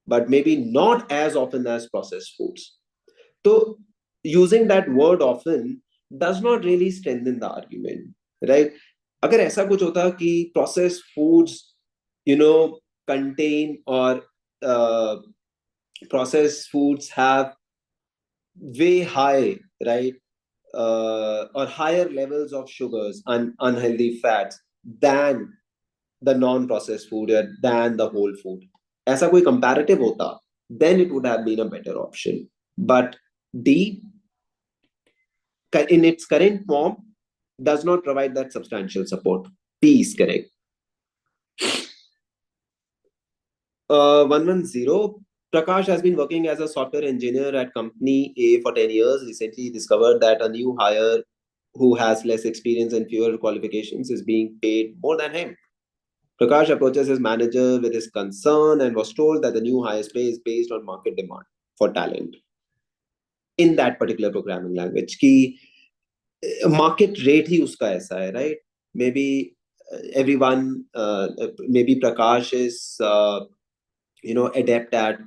but maybe not as often as processed foods. So using that word often does not really strengthen the argument, right? अगर ऐसा कुछ होता कि processed foods, contain or uh, processed foods have way high, right? Or higher levels of sugars and unhealthy fats than the non-processed food than the whole food. ऐसा कोई comparative होता, then it would have been a better option. But D, in its current form, does not provide that substantial support. P is correct. 110. Prakash has been working as a software engineer at company A for 10 years. Recently, he discovered that a new hire who has less experience and fewer qualifications is being paid more than him. Prakash approaches his manager with his concern and was told that the new highest pay is based on market demand for talent in that particular programming language. Ki market rate ही उसका ऐसा है, right? Maybe everyone, maybe Prakash is adept at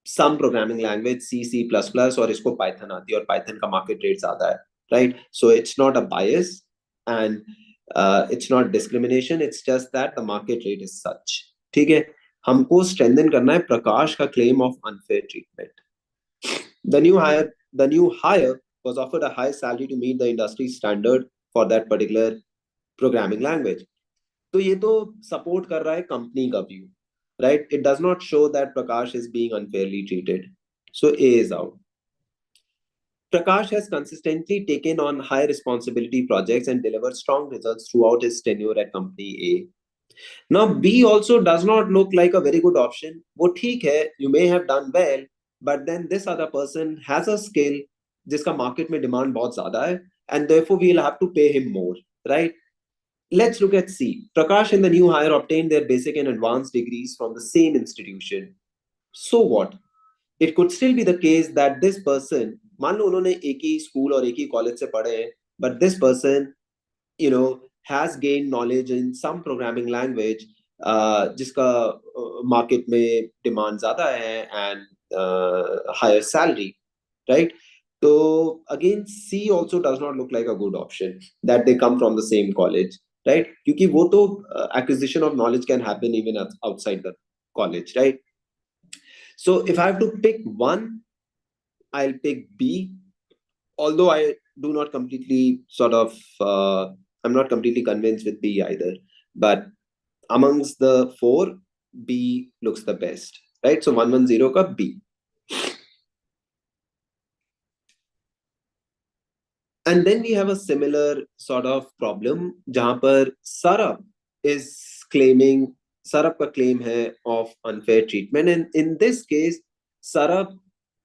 some programming language, C, C++, और इसको Python आती है और Python का market rate ज़्यादा है, right? So it's not a bias and it's not discrimination. It's just that the market rate is such. ठीक है, हमको strengthen करना है प्रकाश का claim of unfair treatment. The new hire was offered a high salary to meet the industry standard for that particular programming language. तो ये तो support कर रहा है company का view, right? It does not show that Prakash is being unfairly treated. So A is out. Prakash has consistently taken on high responsibility projects and delivered strong results throughout his tenure at company A. Now B also does not look like a very good option. वो ठीक है, you may have done well, but then this other person has a skill जिसका market में demand बहुत ज़्यादा है, and therefore we'll have to pay him more, right? Let's look at C. Prakash and the new hire obtained their basic and advanced degrees from the same institution. So what? It could still be the case that this person, मान लो उन्होंने एक ही school और एक ही college से पढ़े हैं, but this person, has gained knowledge in some programming language, जिसका market में demand ज़्यादा है and higher salary, right? So again, C also does not look like a good option that they come from the same college, right? क्योंकि वो तो acquisition of knowledge can happen even outside the college, right? So if I have to pick one, I'll pick B. Although I do not completely I'm not completely convinced with B either. But amongst the four, B looks the best, right? So 110 ka B. And then we have a similar sort of problem, जहाँ पर Sarab is claiming, Sarab का claim है of unfair treatment, and in this case, Sarab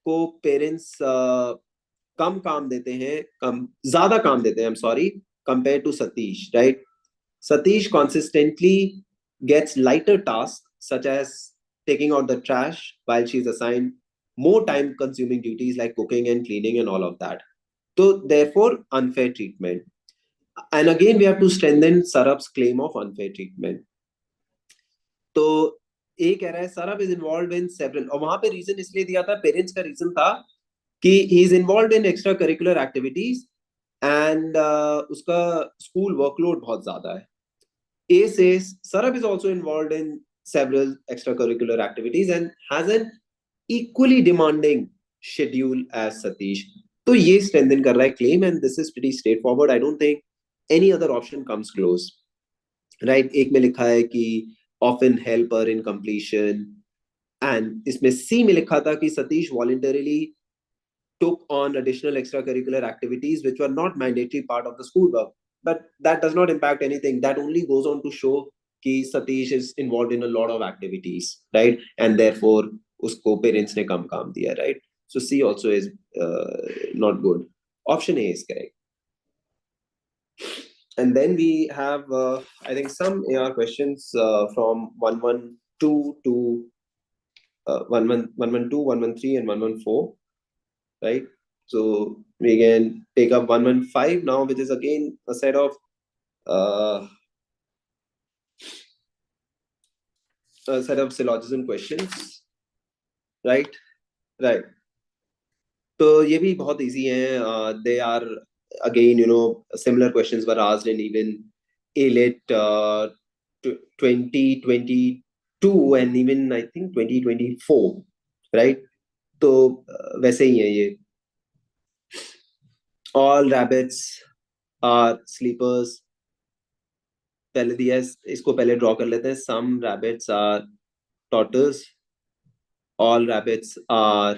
को parents कम काम देते हैं, ज़्यादा काम देते हैं, I'm sorry, compared to Satish, right? Satish consistently gets lighter tasks such as taking out the trash while she's assigned more time-consuming duties like cooking and cleaning and all of that. So therefore, unfair treatment. And again, we have to strengthen Sarab's claim of unfair treatment. तो A कह रहा है Sarab is involved in several, और वहां पे reason इसलिए दिया था, पेरेंट्स का रीजन था कि he is involved in extracurricular activities and उसका school workload बहुत ज्यादा है. A says Sarab is also involved in several extracurricular activities and has an equally demanding schedule as Satish. तो ये strengthen कर रहा है claim, and this is pretty straightforward. I don't think any other option comes close, right? एक में लिखा है कि often help her in completion, and इसमें C में लिखा था कि Satish voluntarily took on additional extracurricular activities which were not mandatory part of the schoolwork. But that does not impact anything. That only goes on to show कि Satish is involved in a lot of activities, right? And therefore उसको parents ने कम काम दिया, right? So C also is not good. Option A is correct. And then we have, I think, some AR questions from 112 to 113, and 114, right? So we can take up 115 now, which is again uh, a set of syllogism questions, right? Right. तो ये भी बहुत easy हैं. They are again, similar questions were asked in even AILET 2022 and even I think 2024, right? तो वैसे ही है ये. All rabbits are sleepers. पहले दिया है, इसको पहले ड्रॉ कर लेते हैं. Some rabbits are tortoise. All rabbits are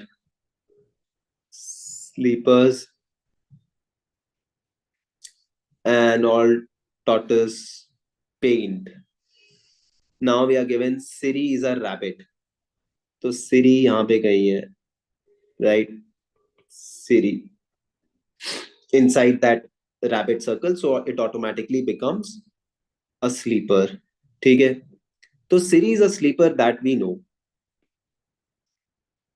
sleepers. And all tortoise paint. Now we are given Siri is a rabbit. तो Siri यहाँ पे कहीं है, right? Siri inside that rabbit circle, so it automatically becomes a sleeper. ठीक है. तो Siri is a sleeper that we know.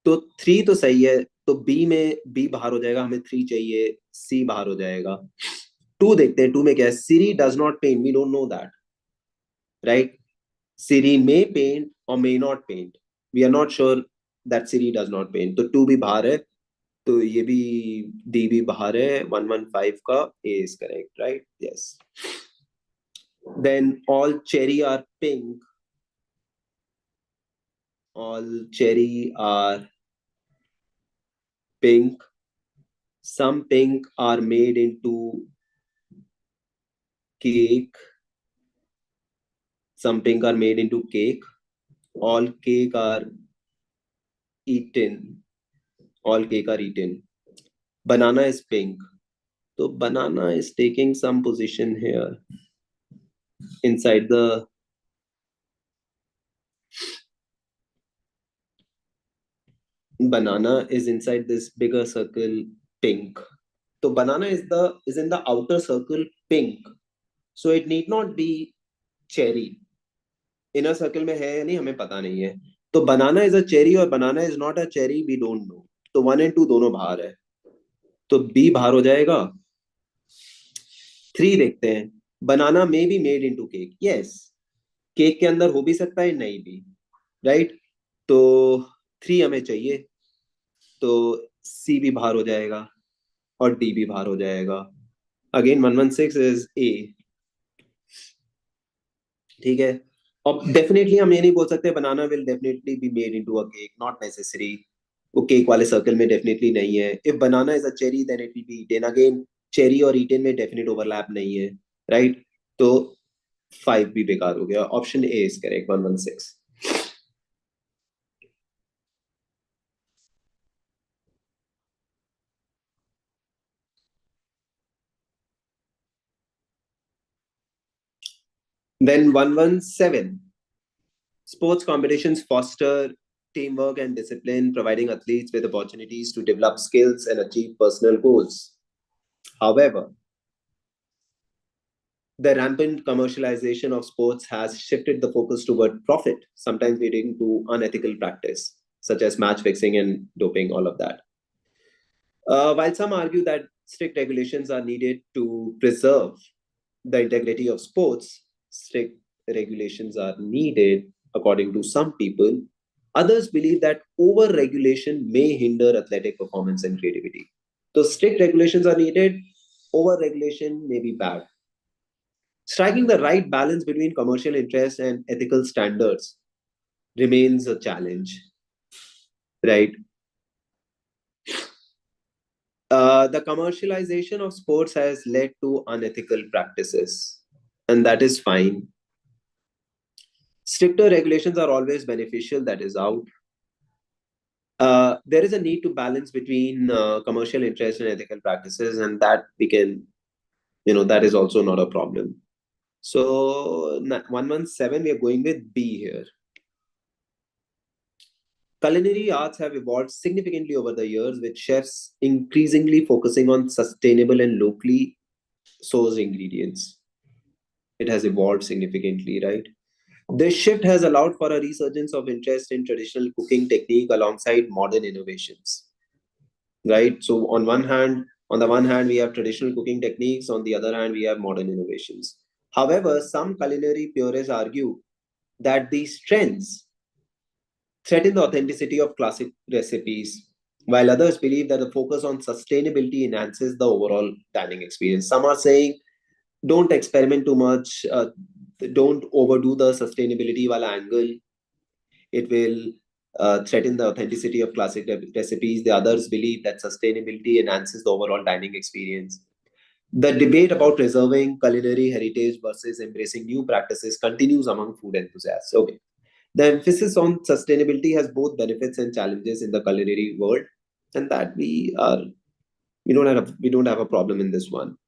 तो 3 तो सही है. तो बी में बी बाहर हो जाएगा, हमें 3 चाहिए, सी बाहर हो जाएगा. 2 देखते हैं. 2 में क्या है? Siri does not paint. We don't know that, right? Siri may paint or may not paint. We are not sure that Siri does not paint. तो 2 भी बाहर है. तो ये भी डी भी बाहर है. 115 का A is correct, right? Yes. Then all cherry are pink. All cherry are pink. Some pink are made into cake. Some pink are made into cake. All cake are eaten. All cake are eaten. Banana is pink. So banana is taking some position here inside the banana is inside this bigger circle pink. So banana is in the outer circle pink. So it need not be cherry. Inner circle में है या नहीं हमें पता नहीं है. तो banana is a cherry और banana is not a cherry, we don't know. तो 1 and 2 दोनों बाहर है. तो B बाहर हो जाएगा. 3 देखते हैं. Banana may be made into cake. Yes. Cake के अंदर हो भी सकता है, नहीं भी, राइट? तो 3 हमें चाहिए. तो सी भी बाहर हो जाएगा और डी भी बाहर हो जाएगा. Again 116 is A. ठीक है. अब डेफिनेटली हम ये नहीं बोल सकते banana will definitely be made into a cake. Not necessary. वो केक वाले सर्कल में डेफिनेटली नहीं है. If banana is a cherry then it will be eaten. Again cherry और ईटन में डेफिनेट ओवरलैप नहीं है, राइट? तो 5 भी बेकार हो गया. Option A is correct. 116. Then 117. Sports competitions foster teamwork and discipline, providing athletes with opportunities to develop skills and achieve personal goals. However, the rampant commercialization of sports has shifted the focus toward profit, sometimes leading to unethical practice, such as match fixing and doping, all of that. While some argue that strict regulations are needed to preserve the integrity of sports, strict regulations are needed, according to some people. Others believe that over-regulation may hinder athletic performance and creativity. So strict regulations are needed, over-regulation may be bad. Striking the right balance between commercial interests and ethical standards remains a challenge, right? The commercialization of sports has led to unethical practices, and that is fine. Stricter regulations are always beneficial, that is out. There is a need to balance between commercial interest and ethical practices, and that we can, that is also not a problem. So 117, we are going with B here. Culinary arts have evolved significantly over the years, with chefs increasingly focusing on sustainable and locally sourced ingredients. It has evolved significantly, right? This shift has allowed for a resurgence of interest in traditional cooking technique alongside modern innovations, right? So on the one hand, we have traditional cooking techniques. On the other hand, we have modern innovations. However, some culinary purists argue that these trends threaten the authenticity of classic recipes, while others believe that the focus on sustainability enhances the overall dining experience. Some are saying don't experiment too much, don't overdo the sustainability while angle. It will threaten the authenticity of classic recipes. The others believe that sustainability enhances the overall dining experience. The debate about preserving culinary heritage versus embracing new practices continues among food enthusiasts. Okay. The emphasis on sustainability has both benefits and challenges in the culinary world, and that we don't have a problem in this one.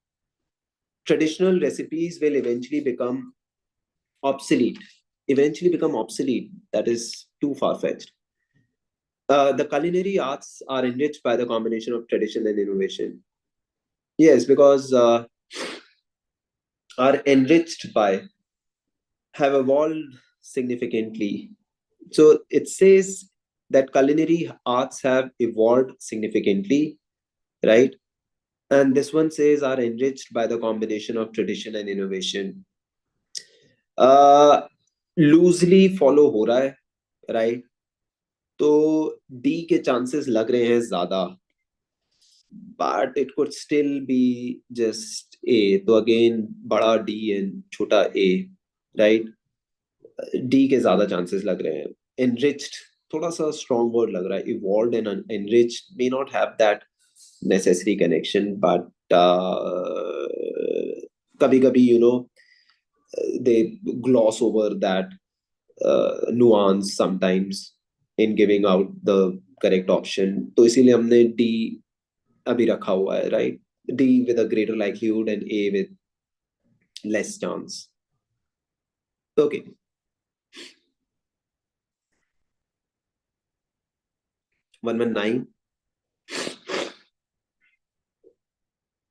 Traditional recipes will obsolete eventually become obsolete. That is too far-fetched. The culinary arts are enriched by the combination of tradition and innovation. Yes, because are enriched by have evolved significantly. So it says that culinary arts have evolved significantly, right? And this one says are enriched by the combination of tradition and innovation. Loosely follow हो रहा है, right? तो D के chances लग रहे हैं ज्यादा, but it could still be just a. तो अगेन बड़ा डी एंड छोटा ए, राइट? डी के ज्यादा चांसेस लग रहे हैं. एनरिच्ड थोड़ा सा स्ट्रॉन्ग वर्ड लग रहा है. Evolved and enriched may not have that necessary connection, but kabhi kabhi they gloss over that nuance sometimes in giving out the correct option. तो इसीलिए हमने D अभी रखा हुआ है, right? D with a greater likelihood and A with less chance. Okay. One one nine.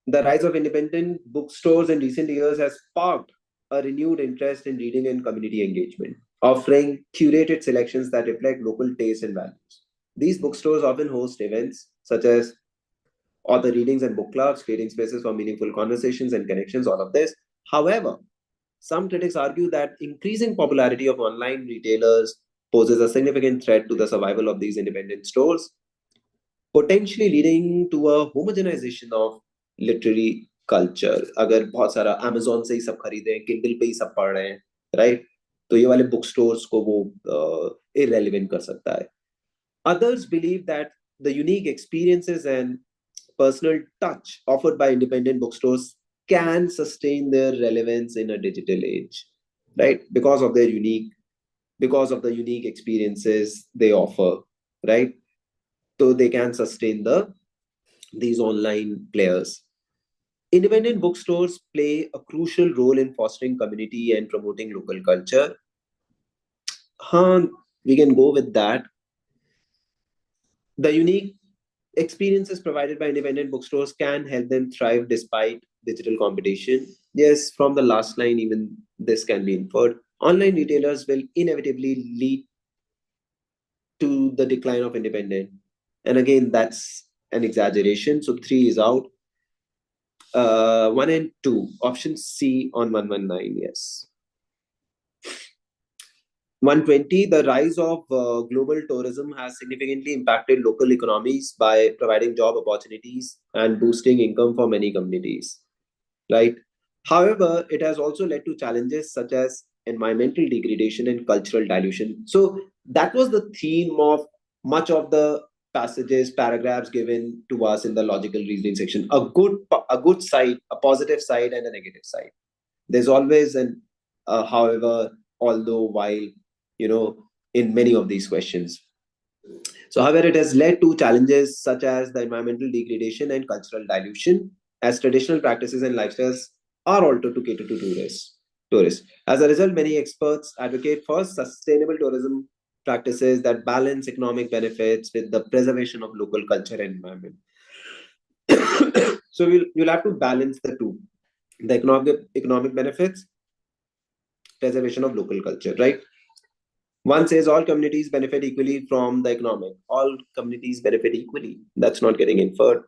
The rise of independent bookstores in recent years has sparked a renewed interest in reading and community engagement, offering curated selections that reflect local tastes and values. These bookstores often host events such as author readings and book clubs, creating spaces for meaningful conversations and connections, all of this. However, some critics argue that increasing popularity of online retailers poses a significant threat to the survival of these independent stores, potentially leading to a homogenization of literary culture. अगर बहुत सारा Amazon से ही सब खरीदे हैं, Kindle पे ही सब पढ़ रहे हैं, right? तो ये वाले book stores को वो irrelevant कर सकता है. Others believe that the unique experiences and personal touch offered by independent bookstores can sustain their relevance in a digital age, right? Because of the unique experiences they offer, right? So they can sustain these online players. Independent bookstores play a crucial role in fostering community and promoting local culture. We can go with that. The unique experiences provided by independent bookstores can help them thrive despite digital competition. Yes, from the last line, even this can be inferred. Online retailers will inevitably lead to the decline of independent. And again, that's an exaggeration. So 3 is out. 1 and 2. Option C on 119, yes. 120, the rise of global tourism has significantly impacted local economies by providing job opportunities and boosting income for many communities, right? However, it has also led to challenges such as environmental degradation and cultural dilution. So that was the theme of much of the paragraphs given to us in the logical reasoning section. A good side, a positive side, and a negative side. There's always an however, although, while, in many of these questions. So, however, it has led to challenges such as the environmental degradation and cultural dilution, as traditional practices and lifestyles are altered to cater to tourists. As a result, many experts advocate for sustainable tourism practices that balance economic benefits with the preservation of local culture and environment. So you'll have to balance the two, the economic benefits, preservation of local culture, right? One says all communities benefit equally from the economic. All communities benefit equally. That's not getting inferred.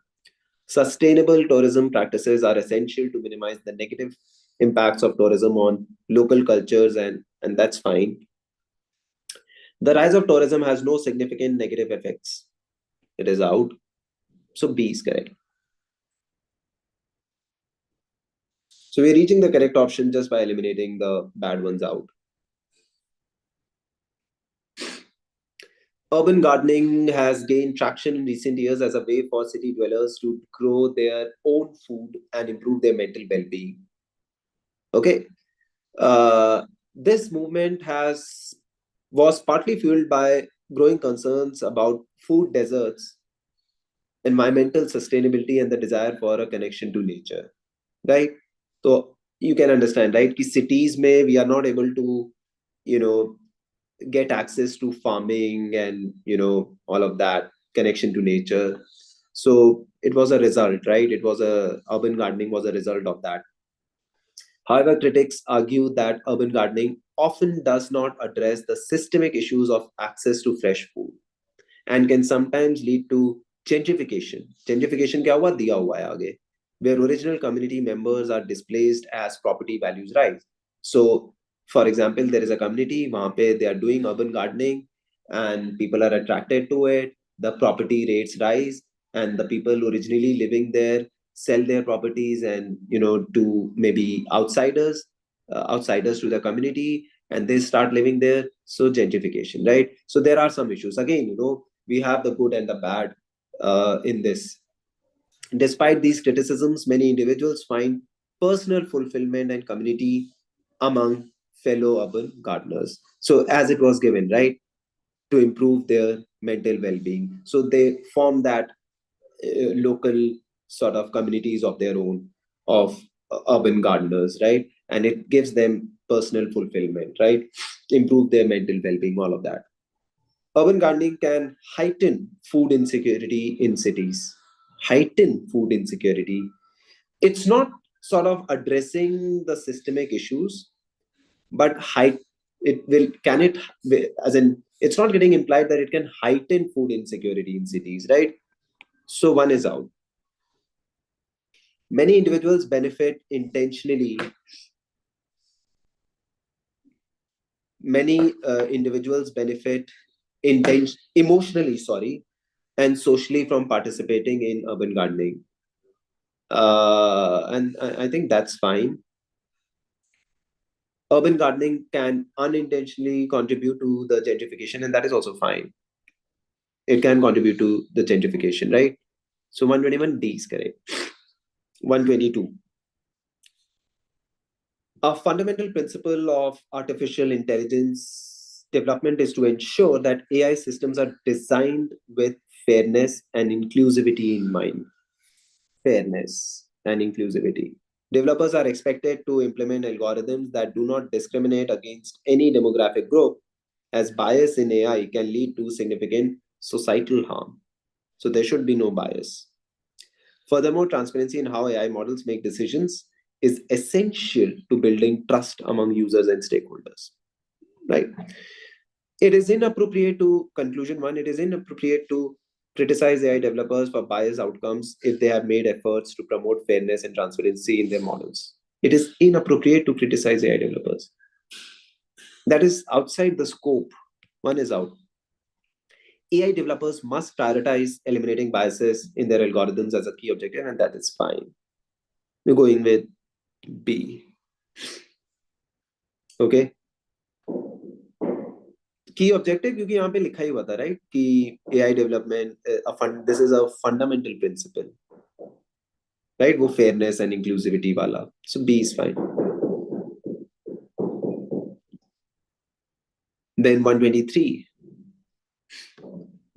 Sustainable tourism practices are essential to minimize the negative impacts of tourism on local cultures, and that's fine. The rise of tourism has no significant negative effects. It is out. So B is correct. So we're reaching the correct option just by eliminating the bad ones out. Urban gardening has gained traction in recent years as a way for city dwellers to grow their own food and improve their mental well-being. Okay, this movement has was partly fueled by growing concerns about food deserts, environmental sustainability, and the desire for a connection to nature. Right? So you can understand, right? Ki cities may we are not able to, you know, get access to farming and all of that connection to nature. So it was a result, right? It was a urban gardening was a result of that. However, critics argue that urban gardening often does not address the systemic issues of access to fresh food and can sometimes lead to gentrification. Gentrification क्या हुआ दिया हुआ है आगे, where original community members are displaced as property values rise. So, for example, there is a community वहाँ पे they are doing urban gardening and people are attracted to it. The property rates rise, and the people originally living there sell their properties and to maybe outsiders to the community, and they start living there. So gentrification, right? So there are some issues again. We have the good and the bad in this. Despite these criticisms, many individuals find personal fulfillment and community among fellow urban gardeners. So, as it was given, right, to improve their mental well being. So, they form that local sort of communities of their own of urban gardeners, right? And it gives them personal fulfillment, right? Improve their mental well being, all of that. Urban gardening can heighten food insecurity in cities. Heighten food insecurity. It's not sort of addressing the systemic issues, but it will can it as in it's not getting implied that it can heighten food insecurity in cities, right? So one is out. Many individuals benefit intentionally. Many individuals benefit emotionally, sorry, and socially from participating in urban gardening. And I think that's fine. Urban gardening can unintentionally contribute to the gentrification, and that is also fine. It can contribute to the gentrification, right? So 121D is correct. 122. A fundamental principle of artificial intelligence development is to ensure that AI systems are designed with fairness and inclusivity in mind. Fairness and inclusivity. Developers are expected to implement algorithms that do not discriminate against any demographic group, as bias in AI can lead to significant societal harm. So there should be no bias. Furthermore, transparency in how AI models make decisions is essential to building trust among users and stakeholders. Right? It is inappropriate to, conclusion one, it is inappropriate to criticize AI developers for biased outcomes if they have made efforts to promote fairness and transparency in their models. It is inappropriate to criticize AI developers. That is outside the scope. One is out. AI developers must prioritize eliminating biases in their algorithms as a key objective, and that is fine. We're going with B. Okay. Key objective क्योंकि यहाँ पे लिखा ही हुआ था, right? कि AI development, this is a fundamental principle, right? वो fairness and inclusivity वाला. So B is fine. Then 123.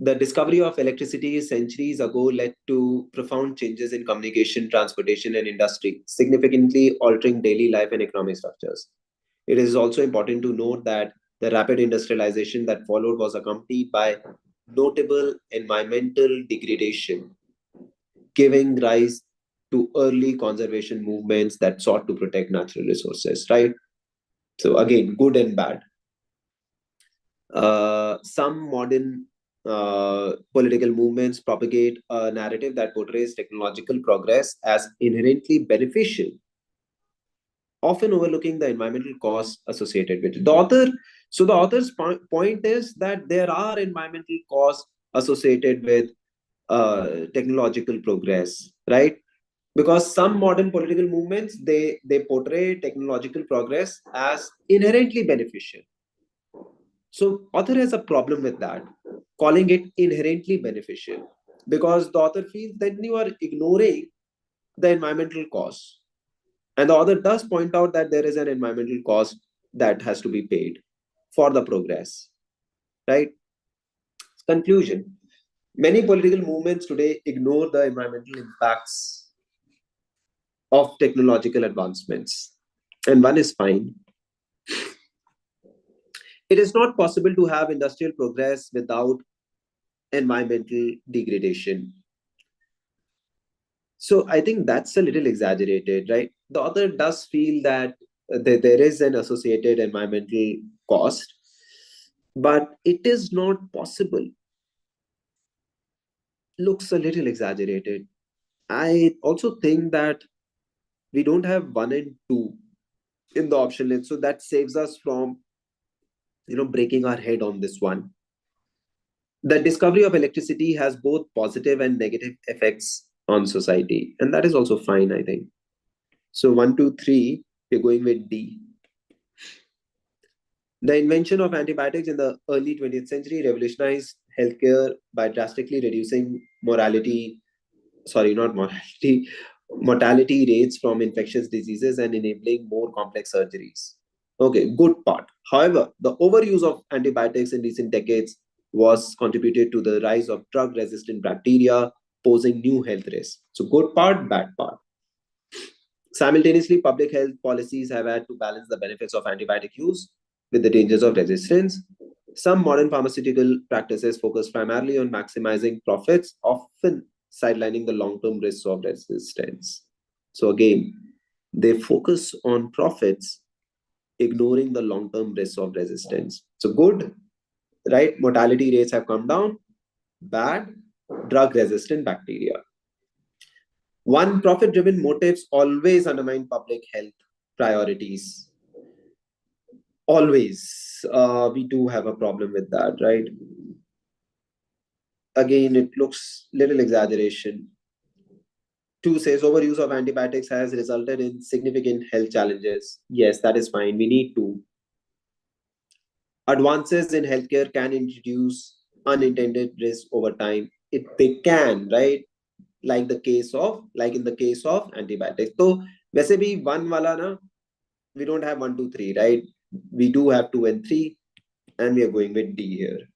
The discovery of electricity centuries ago led to profound changes in communication, transportation, and industry, significantly altering daily life and economic structures. It is also important to note that The rapid industrialization that followed was accompanied by notable environmental degradation, giving rise to early conservation movements that sought to protect natural resources, right? So again, good and bad. Some modern political movements propagate a narrative that portrays technological progress as inherently beneficial, often overlooking the environmental costs associated with it. The author's point is that there are environmental costs associated with technological progress, right? Because some modern political movements they portray technological progress as inherently beneficial. So author has a problem with that, calling it inherently beneficial, because the author feels that you are ignoring the environmental costs. And the author does point out that there is an environmental cost that has to be paid for the progress, right? Conclusion. Many political movements today ignore the environmental impacts of technological advancements. And one is fine. It is not possible to have industrial progress without environmental degradation. So I think that's a little exaggerated, right? The author does feel that there is an associated environmental cost, but it is not possible. Looks a little exaggerated. I also think that we don't have one and two in the option list, so that saves us from breaking our head on this one. The discovery of electricity has both positive and negative effects on society, and that is also fine, I think. So 1, 2, 3, we're going with D. The invention of antibiotics in the early 20th century revolutionized healthcare by drastically reducing mortality rates from infectious diseases and enabling more complex surgeries. Okay, good part. However, the overuse of antibiotics in recent decades was contributed to the rise of drug-resistant bacteria, posing new health risks. So good part, bad part. Simultaneously, public health policies have had to balance the benefits of antibiotic use with the dangers of resistance. Some modern pharmaceutical practices focus primarily on maximizing profits, often sidelining the long-term risks of resistance. So again, they focus on profits, ignoring the long-term risks of resistance. So good, right? Mortality rates have come down. Bad, drug-resistant bacteria. One, profit-driven motives always undermine public health priorities. Always. We do have a problem with that, right? Again, it looks little exaggeration. 2 says overuse of antibiotics has resulted in significant health challenges. Yes, that is fine. We need to. Advances in healthcare can introduce unintended risks over time. They can, right? Like in the case of antibiotics. So, वैसे भी one वाला ना, we don't have 1, 2, 3, right? We do have 2 and 3, and we are going with D here.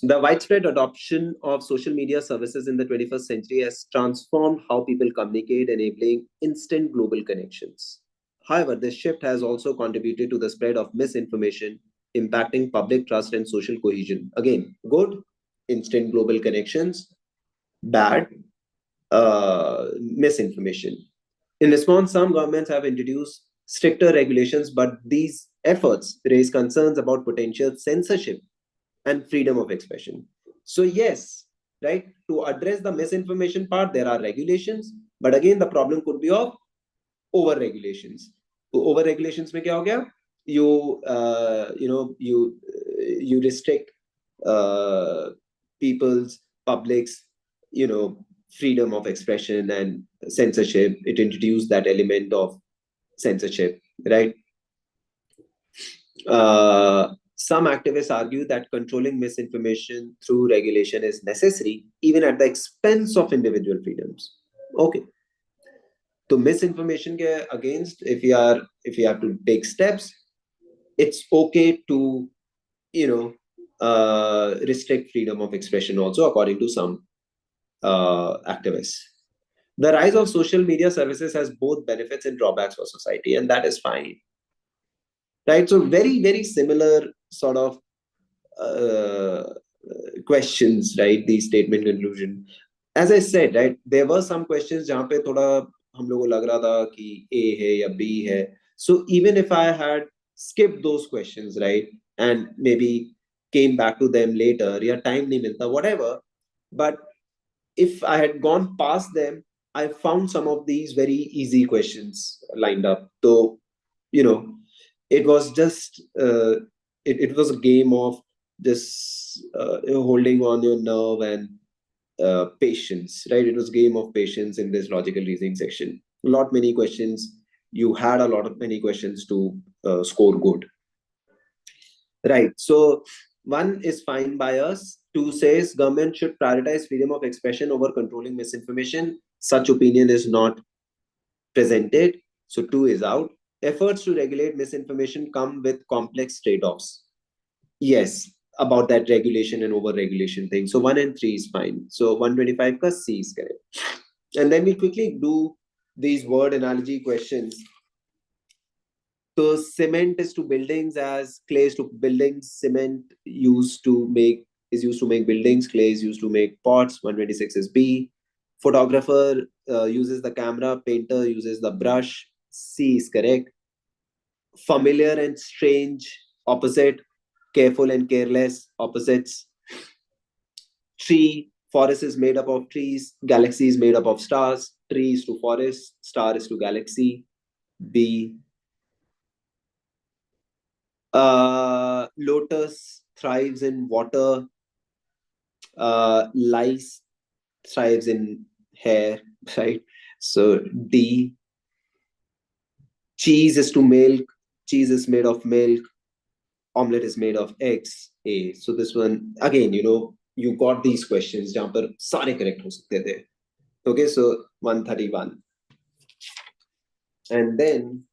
The widespread adoption of social media services in the 21st century has transformed how people communicate, enabling instant global connections. However, this shift has also contributed to the spread of misinformation, impacting public trust and social cohesion. Again, good, instant global connections. Bad, misinformation. In response, some governments have introduced stricter regulations, but these efforts raise concerns about potential censorship and freedom of expression. So, yes, right, to address the misinformation part, there are regulations, but again, the problem could be of over regulations. So, over regulations mein kya ho gaya? You restrict people's public's freedom of expression and censorship. It introduced that element of censorship, right? Some activists argue that controlling misinformation through regulation is necessary, even at the expense of individual freedoms. Okay. So misinformation ke against, if you have to take steps, it's okay to restrict freedom of expression also, according to some activists. The rise of social media services has both benefits and drawbacks for society, and that is fine, right? So very, very similar sort of questions, right? The statement conclusion. As I said, right, there were some questions जहाँ पे थोड़ा हम लोगों को लग रहा था कि A है या B है. So even if I had skipped those questions, right, and maybe came back to them later, या time नहीं मिलता, whatever. But if I had gone past them, I found some of these very easy questions lined up. So, you know, it was just it was a game of just holding on your nerve and patience, right? It was game of patience in this logical reasoning section. Lot many questions. You had a lot of many questions to score good, right? So one is fine by us. Two says government should prioritize freedom of expression over controlling misinformation. Such opinion is not presented. So two is out. Efforts to regulate misinformation come with complex trade-offs. Yes, about that regulation and over-regulation thing. So 1 and 3 is fine. So 125 ka C is correct. And then we quickly do these word analogy questions. So cement is to buildings as clay is to buildings. Cement is used to make buildings. Clay is used to make pots. 126 is B. Photographer uses the camera. Painter uses the brush. C is correct. Familiar and strange, opposite. Careful and careless, opposites. Tree, forest is made up of trees. Galaxy is made up of stars. Tree is to forest. Star is to galaxy. B. Lotus thrives in water. Lice thrives in hair, right? So D. Cheese is to milk. Cheese is made of milk. Omelette is made of eggs. A. So this one again, you got these questions जहाँ पर सारे correct हो सकते थे. Okay, so 131. And then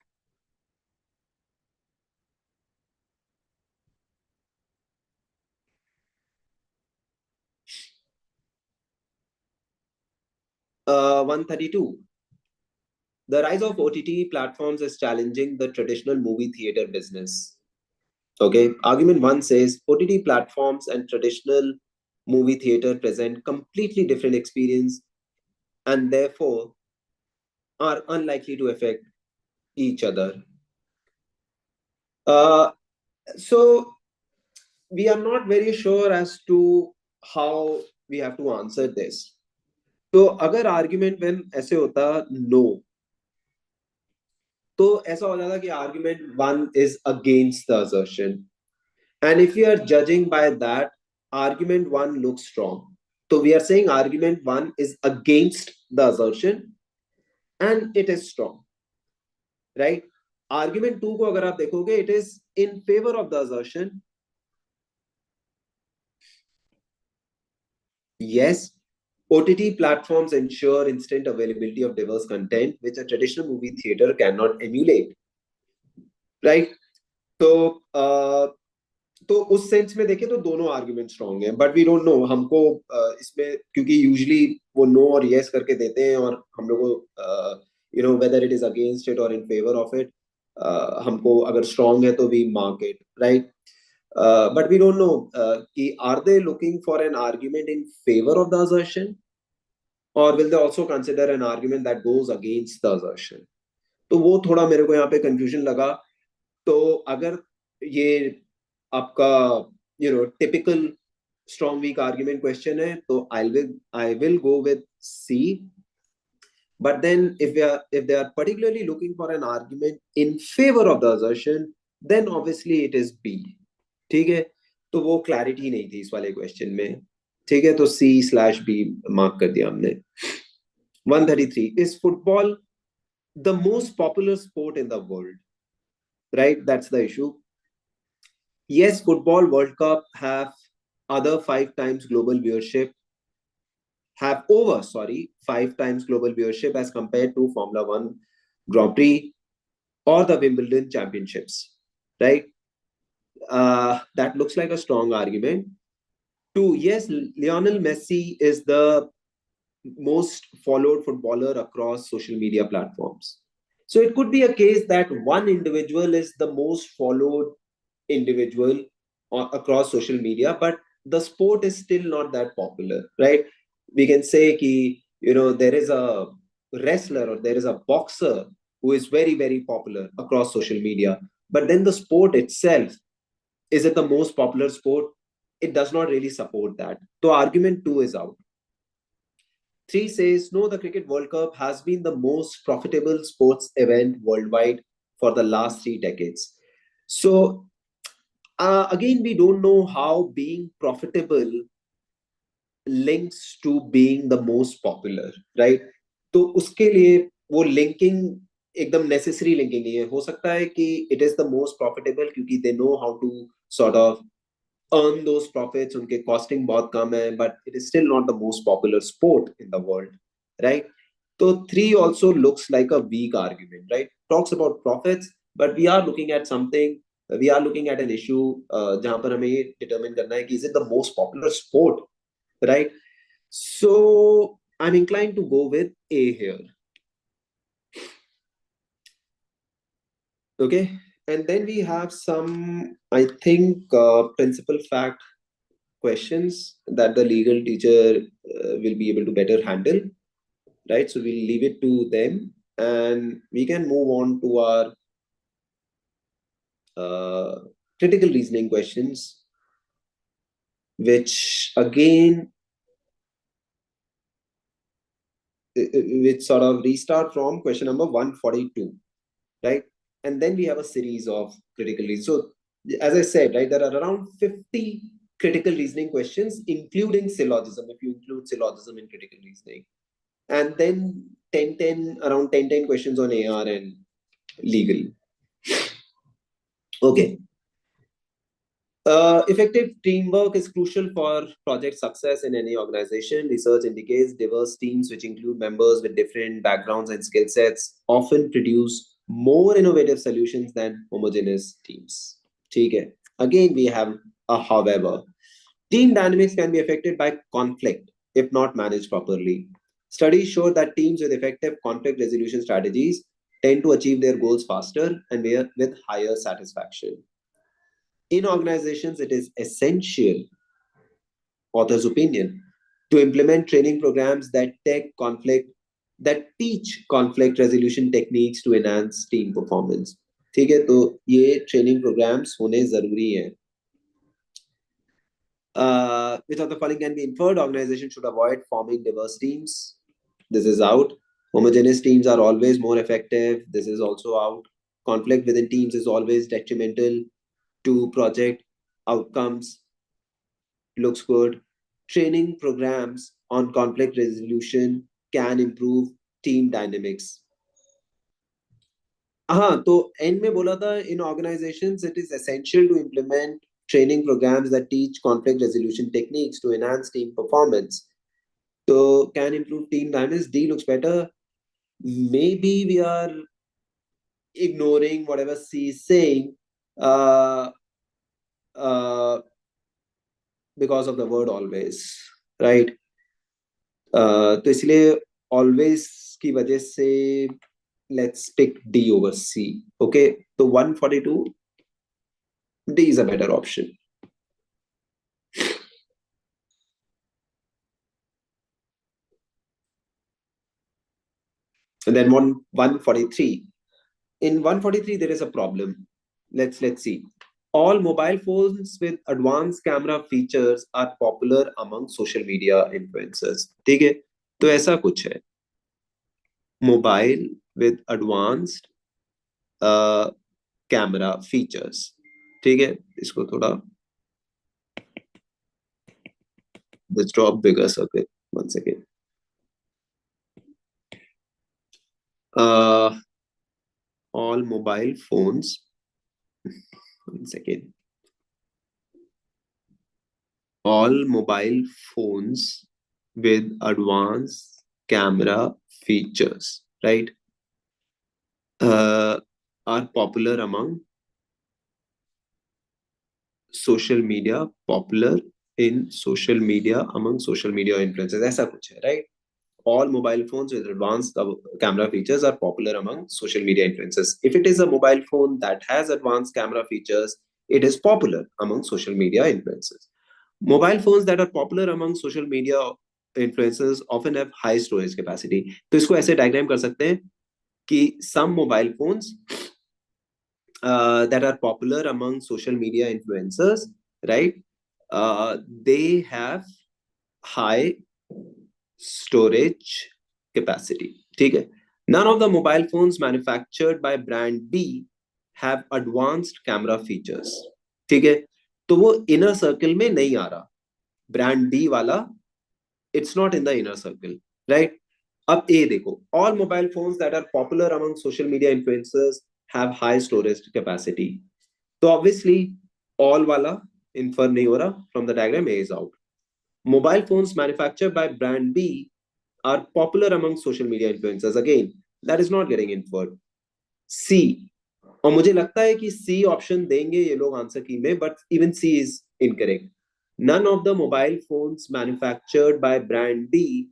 132. The rise of OTT platforms is challenging the traditional movie theater business. Okay, argument one says OTT platforms and traditional movie theater present completely different experience and therefore are unlikely to affect each other. So we are not very sure as to how we have to answer this. तो अगर argument when ऐसे होता no, तो ऐसा हो जाता कि argument one is against the assertion, and if you are judging by that argument one looks strong, तो we are saying argument one is against the assertion and it is strong, right? Argument two को अगर आप देखोगे it is in favour of the assertion. Yes, OTT platforms ensure instant availability of diverse content, which a traditional movie theater cannot emulate. Right? तो उस sense में देखें तो दोनों आर्ग्यूमेंट स्ट्रॉन्ग हैं, बट वी डोंट नो. हमको इसमें क्योंकि यूजुअली वो नो और यस करके देते हैं और हम लोग को whether it is against it और इन फेवर ऑफ इट, हमको अगर स्ट्रॉन्ग है तो we mark it, right? But we don't know are they looking for an argument in favor of the assertion or will they also consider an argument that goes against the assertion? तो वो थोड़ा मेरे को यहाँ पे confusion लगा. तो अगर ये आपका typical strong weak argument question है तो I will go with C. But then if they are particularly looking for an argument in favor of the assertion, then obviously it is B. ठीक है, तो वो क्लैरिटी नहीं थी इस वाले क्वेश्चन में. ठीक है, तो C/B मार्क कर दिया हमने. 133. Is football the most popular sport in the world? Right, that's the issue. Yes, football World Cup have other 5 times global viewership, have over 5 times global viewership as compared to Formula 1 Grand Prix or the Wimbledon Championships, right? That looks like a strong argument. Two, yes, Lionel Messi is the most followed footballer across social media platforms. So it could be a case that one individual is the most followed individual across social media, but the sport is still not that popular, right? We can say ki, there is a wrestler or there is a boxer who is very, very popular across social media, but then the sport itself, is it the most popular sport? It does not really support that. So argument two is out. 3 says, no, the Cricket World Cup has been the most profitable sports event worldwide for the last 3 decades. So, again, we don't know how being profitable links to being the most popular, right? तो उसके लिए वो linking एकदम necessary linking नहीं है. हो सकता है कि it is the most profitable क्योंकि they know how to sort of earn those profits, उनके costing बहुत कम है, but it is still not the most popular sport in the world, right? So 3 also looks like a weak argument, right? Talks about profits, but we are looking at something, we are looking at an issue जहाँ पर हमें ये determine करना है कि is it the most popular sport, right? So I'm inclined to go with A here. Okay, and then we have some, I think, principal fact questions that the legal teacher will be able to better handle, right? So we'll leave it to them and we can move on to our critical reasoning questions, which again, which sort of restart from question number 142, right? And then we have a series of critical reasoning. So as I said, right, there are around 50 critical reasoning questions, including syllogism, if you include syllogism in critical reasoning. And then around 10 questions on AR and legal. Okay. Effective teamwork is crucial for project success in any organization. Research indicates diverse teams, which include members with different backgrounds and skill sets, often produce more innovative solutions than homogeneous teams. Okay. Again, we have a however. Team dynamics can be affected by conflict if not managed properly. Studies show that teams with effective conflict resolution strategies tend to achieve their goals faster and with higher satisfaction. In organizations, it is essential, author's opinion, to implement training programs that teach conflict resolution techniques to enhance team performance. ठीक है, तो ये training programmes होने जरूरी हैं. Which of the following can be inferred? Organizations should avoid forming diverse teams. This is out. Homogeneous teams are always more effective. This is also out. Conflict within teams is always detrimental to project outcomes. Looks good. Training programs on conflict resolution can improve team dynamics. हाँ, तो and में बोला था in organizations it is essential to implement training programs that teach conflict resolution techniques to enhance team performance. So can improve team dynamics. D looks better. Maybe we are ignoring whatever C is saying because of the word always, right? तो इसलिए always की वजह से let's pick D over C. Okay, so 142, D is a better option. And then 143. In 143, there is a problem. Let's see. All mobile phones with advanced camera features are popular among social media influencers. ठीक है, तो ऐसा कुछ है. Mobile with advanced camera features. ठीक है, इसको थोड़ा let's draw a bigger circle once again. All mobile phones. One second. All mobile phones with advanced camera features, right, are popular among social media, popular in social media among social media influencers. ऐसा कुछ है, right? all mobile phones with advanced camera features are popular among social media influencers. If it is a mobile phone that has advanced camera features, it is popular among social media influencers. Mobile phones that are popular among social media influencers often have high storage capacity. तो इसको ऐसे diagram कर सकते हैं कि some mobile phones that are popular among social media influencers, right? They have high storage capacity. ठीक है. None of the mobile phones manufactured by brand B have advanced camera features. ठीक है. तो वो inner circle में नहीं आ रहा. Brand B वाला, it's not in the inner circle, right? अब A देखो. All mobile phones that are popular among social media influencers have high storage capacity. तो obviously all वाला infer नहीं हो रहा. From the diagram, A is out. Mobile phones manufactured by brand B are popular among social media influencers. Again, that is not getting inferred. C. और मुझे लगता है कि C ऑप्शन देंगे ये लोग आंसर की में, but even C is incorrect. None of the mobile phones manufactured by brand B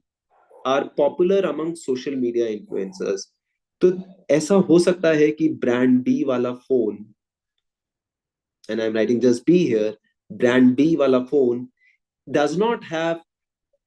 are popular among social media influencers. तो ऐसा हो सकता है कि brand B वाला phone, and I'm writing just B here, brand B वाला phone does not have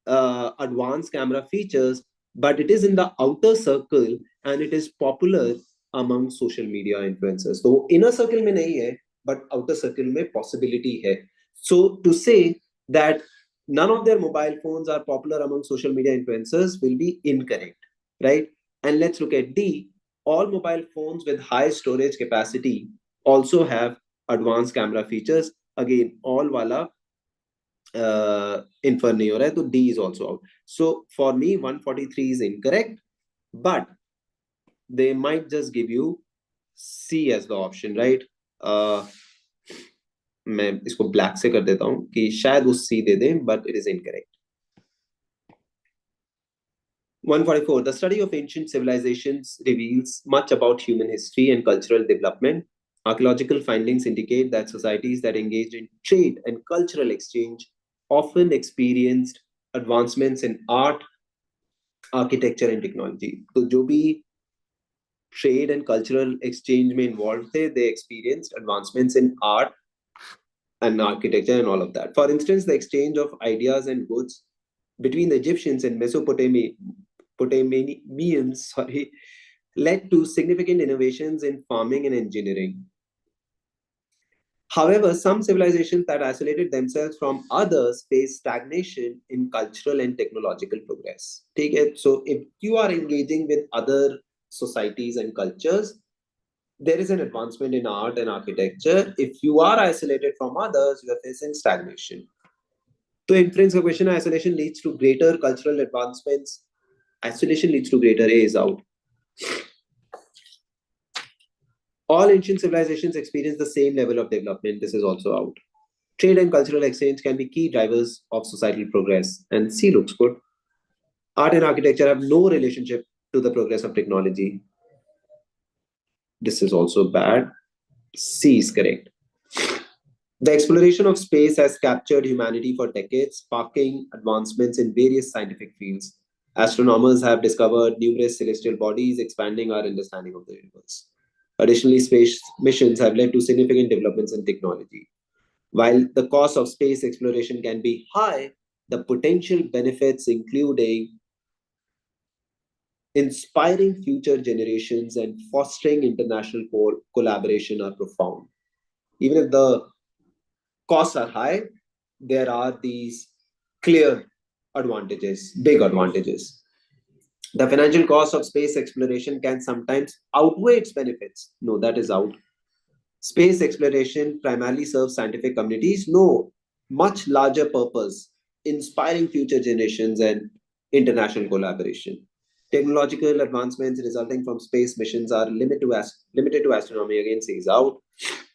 advanced camera features, but it is in the outer circle and it is popular among social media influencers. So inner circle में नहीं है, but outer circle में possibility है. So to say that none of their mobile phones are popular among social media influencers will be incorrect, right? And let's look at D. All mobile phones with high storage capacity also have advanced camera features. Again, all वाला infer नहीं हो रहा है, तो D is also out. So for me 143 is incorrect, but they might just give you C as the option, right? मैं इसको black से कर देता हूँ कि शायद वो C दे दें, but it is incorrect. 144. The study of ancient civilizations reveals much about human history and cultural development. Archaeological findings indicate that societies that engaged in trade and cultural exchange often experienced advancements in art, architecture, and technology. So, जो भी trade and cultural exchange में involved थे, they experienced advancements in art and architecture and all of that. For instance, the exchange of ideas and goods between the Egyptians and Mesopotamians, led to significant innovations in farming and engineering. However, some civilizations that isolated themselves from others face stagnation in cultural and technological progress. Take it. So if you are engaging with other societies and cultures, there is an advancement in art and architecture. If you are isolated from others, you are facing stagnation. So inference का question, isolation leads to greater cultural advancements. Isolation leads to greater. A is out. All ancient civilizations experience the same level of development. This is also out. Trade and cultural exchange can be key drivers of societal progress. And C looks good. Art and architecture have no relationship to the progress of technology. This is also bad. C is correct. The exploration of space has captured humanity for decades, sparking advancements in various scientific fields. Astronomers have discovered numerous celestial bodies, expanding our understanding of the universe. Additionally, space missions have led to significant developments in technology. While the cost of space exploration can be high, the potential benefits, including inspiring future generations and fostering international collaboration, are profound. Even if the costs are high, there are these clear advantages, big advantages. The financial cost of space exploration can sometimes outweigh its benefits. No, that is out. Space exploration primarily serves scientific communities. No, much larger purpose, inspiring future generations and international collaboration. Technological advancements resulting from space missions are limited to astronomy. Again, says out.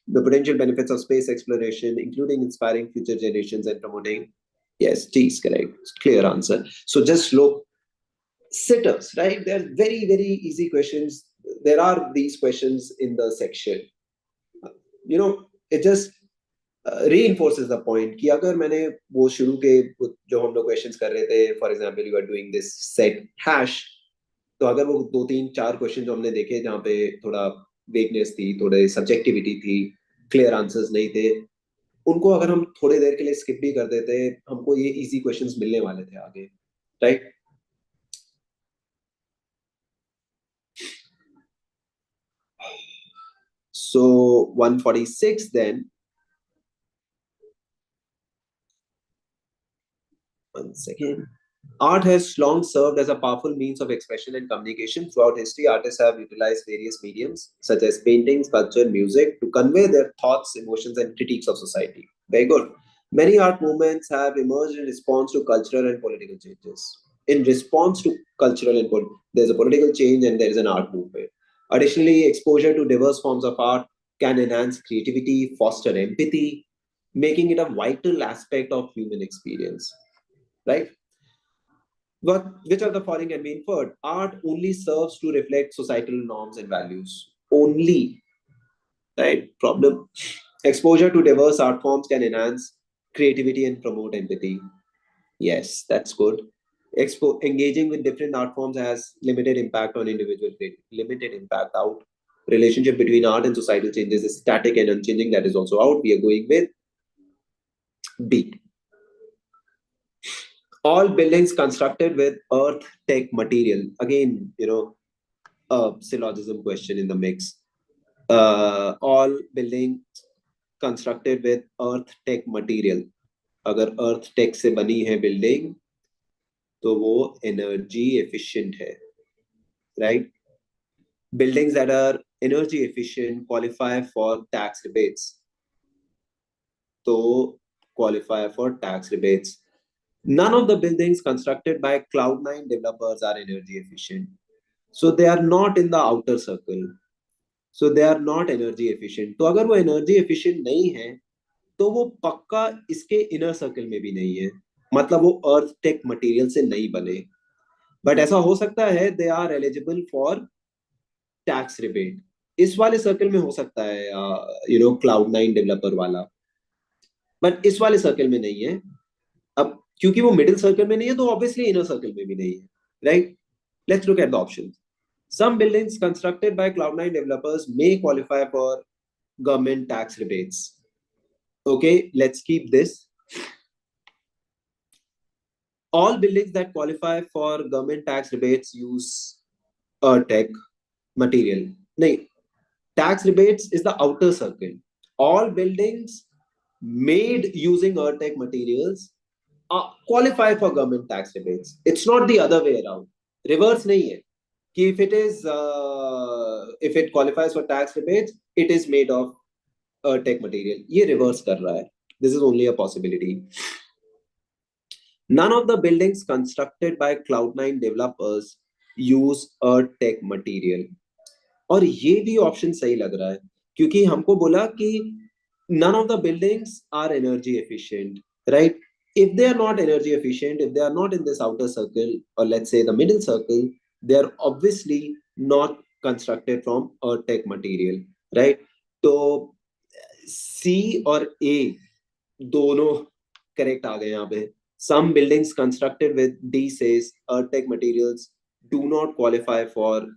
The potential benefits of space exploration, including inspiring future generations and promoting. Yes, T is correct. Clear answer. So just look. Sitters, right? They're very, very easy questions. There are these questions in the section. It just reinforces the point कि अगर मैंने वो शुरू के जो हम लोग questions कर रहे थे, for example you are doing this set hash, तो अगर वो 2 3 4 क्वेश्चन जो हमने देखे जहाँ पे थोड़ा वेगनेस थी, थोड़े सब्जेक्टिविटी थी, क्लियर आंसर्स नहीं थे, उनको अगर हम थोड़ी देर के लिए स्किप भी कर देते, हमको ये इजी क्वेश्चंस मिलने वाले थे आगे, right? So 146 then, one second. Art has long served as a powerful means of expression and communication. Throughout history, artists have utilized various mediums such as painting, sculpture, music to convey their thoughts, emotions, and critiques of society. Very good. Many art movements have emerged in response to cultural and political changes. In response to cultural and there's a political change and there is an art movement. Additionally, exposure to diverse forms of art can enhance creativity, foster empathy, making it a vital aspect of human experience. Right? Which of the following can be inferred? Art only serves to reflect societal norms and values. Only, right? Problem. Exposure to diverse art forms can enhance creativity and promote empathy. Yes, that's good. Engaging with different art forms has limited impact on individual creativity. Limited impact out. Relationship between art and societal changes is static and unchanging. That is also out. We are going with B. All buildings constructed with earth tech material. Again, a syllogism question in the mix. All buildings constructed with earth tech material. अगर earth tech से बनी है building, तो वो energy efficient है, right? Buildings that are energy efficient qualify for tax rebates. So qualify for tax rebates. None of the buildings constructed by Cloud9 developers are energy efficient. So they are not in the outer circle. So they are not energy efficient. तो अगर वो energy efficient नहीं है, तो वो पक्का इसके inner circle में भी नहीं है, मतलब वो अर्थ टेक मटेरियल से नहीं बने. बट ऐसा हो सकता है they are eligible for tax rebate. इस वाले सर्कल में हो सकता है, क्लाउड9 डेवलपर वाला, बट इस वाले सर्कल में नहीं है. अब क्योंकि वो मिडिल सर्कल में नहीं है, तो ऑब्वियसली इनर सर्कल में भी नहीं है, right? Let's look at the options. Some buildings constructed by Cloud9 developers may qualify for government tax rebates. Okay, let's keep this. All buildings that qualify for government tax rebates use tech material. No, tax rebates is the outer circle. All buildings made using tech materials qualify for government tax rebates. It's not the other way around. Reverse nahi hai. Ki if it qualifies for tax rebates, it is made of tech material. Ye reverse kar raha hai. This is only a possibility. None of the buildings constructed by Cloud9 developers use tech material. और ये भी option सही लग रहा है, क्योंकि हमको बोला कि none of the buildings are energy efficient, right? If they are not energy efficient, if they are not in this outer circle, or let's say the middle circle, they are obviously not constructed from tech material, right? तो C और A दोनों correct आ गए यहाँ पे. Some buildings constructed with D says tech materials do not qualify for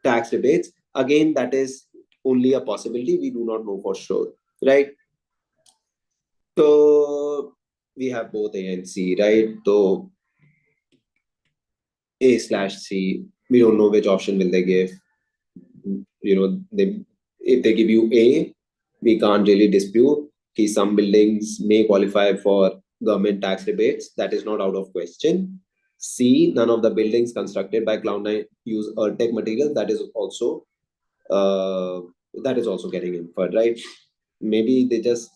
tax rebates. Again, that is only a possibility. We do not know for sure, right? So we have both A and C, right? So A/C, we don't know which option will they give. If they give you A, we can't really dispute that some buildings may qualify for government tax rebates. That is not out of question. C, none of the buildings constructed by Cloud9 use tech materials. That is also getting inferred, right? Maybe they just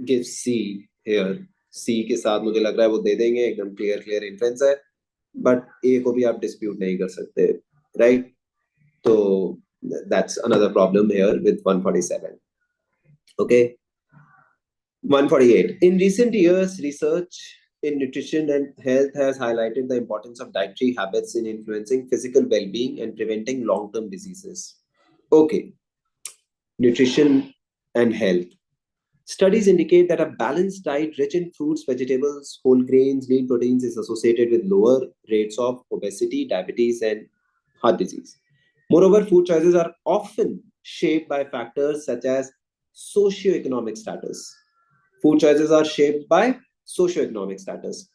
give C here. C के साथ मुझे लग रहा है वो दे देंगे, एकदम clear inference है. But A को भी आप dispute नहीं कर सकते, right? So that's another problem here with 147. Okay. 148. In recent years, research in nutrition and health has highlighted the importance of dietary habits in influencing physical well-being and preventing long-term diseases. Okay. Nutrition and health. Studies indicate that a balanced diet rich in fruits, vegetables, whole grains, lean proteins is associated with lower rates of obesity, diabetes, and heart disease. Moreover, food choices are often shaped by factors such as socioeconomic status. Food choices are shaped by socioeconomic status.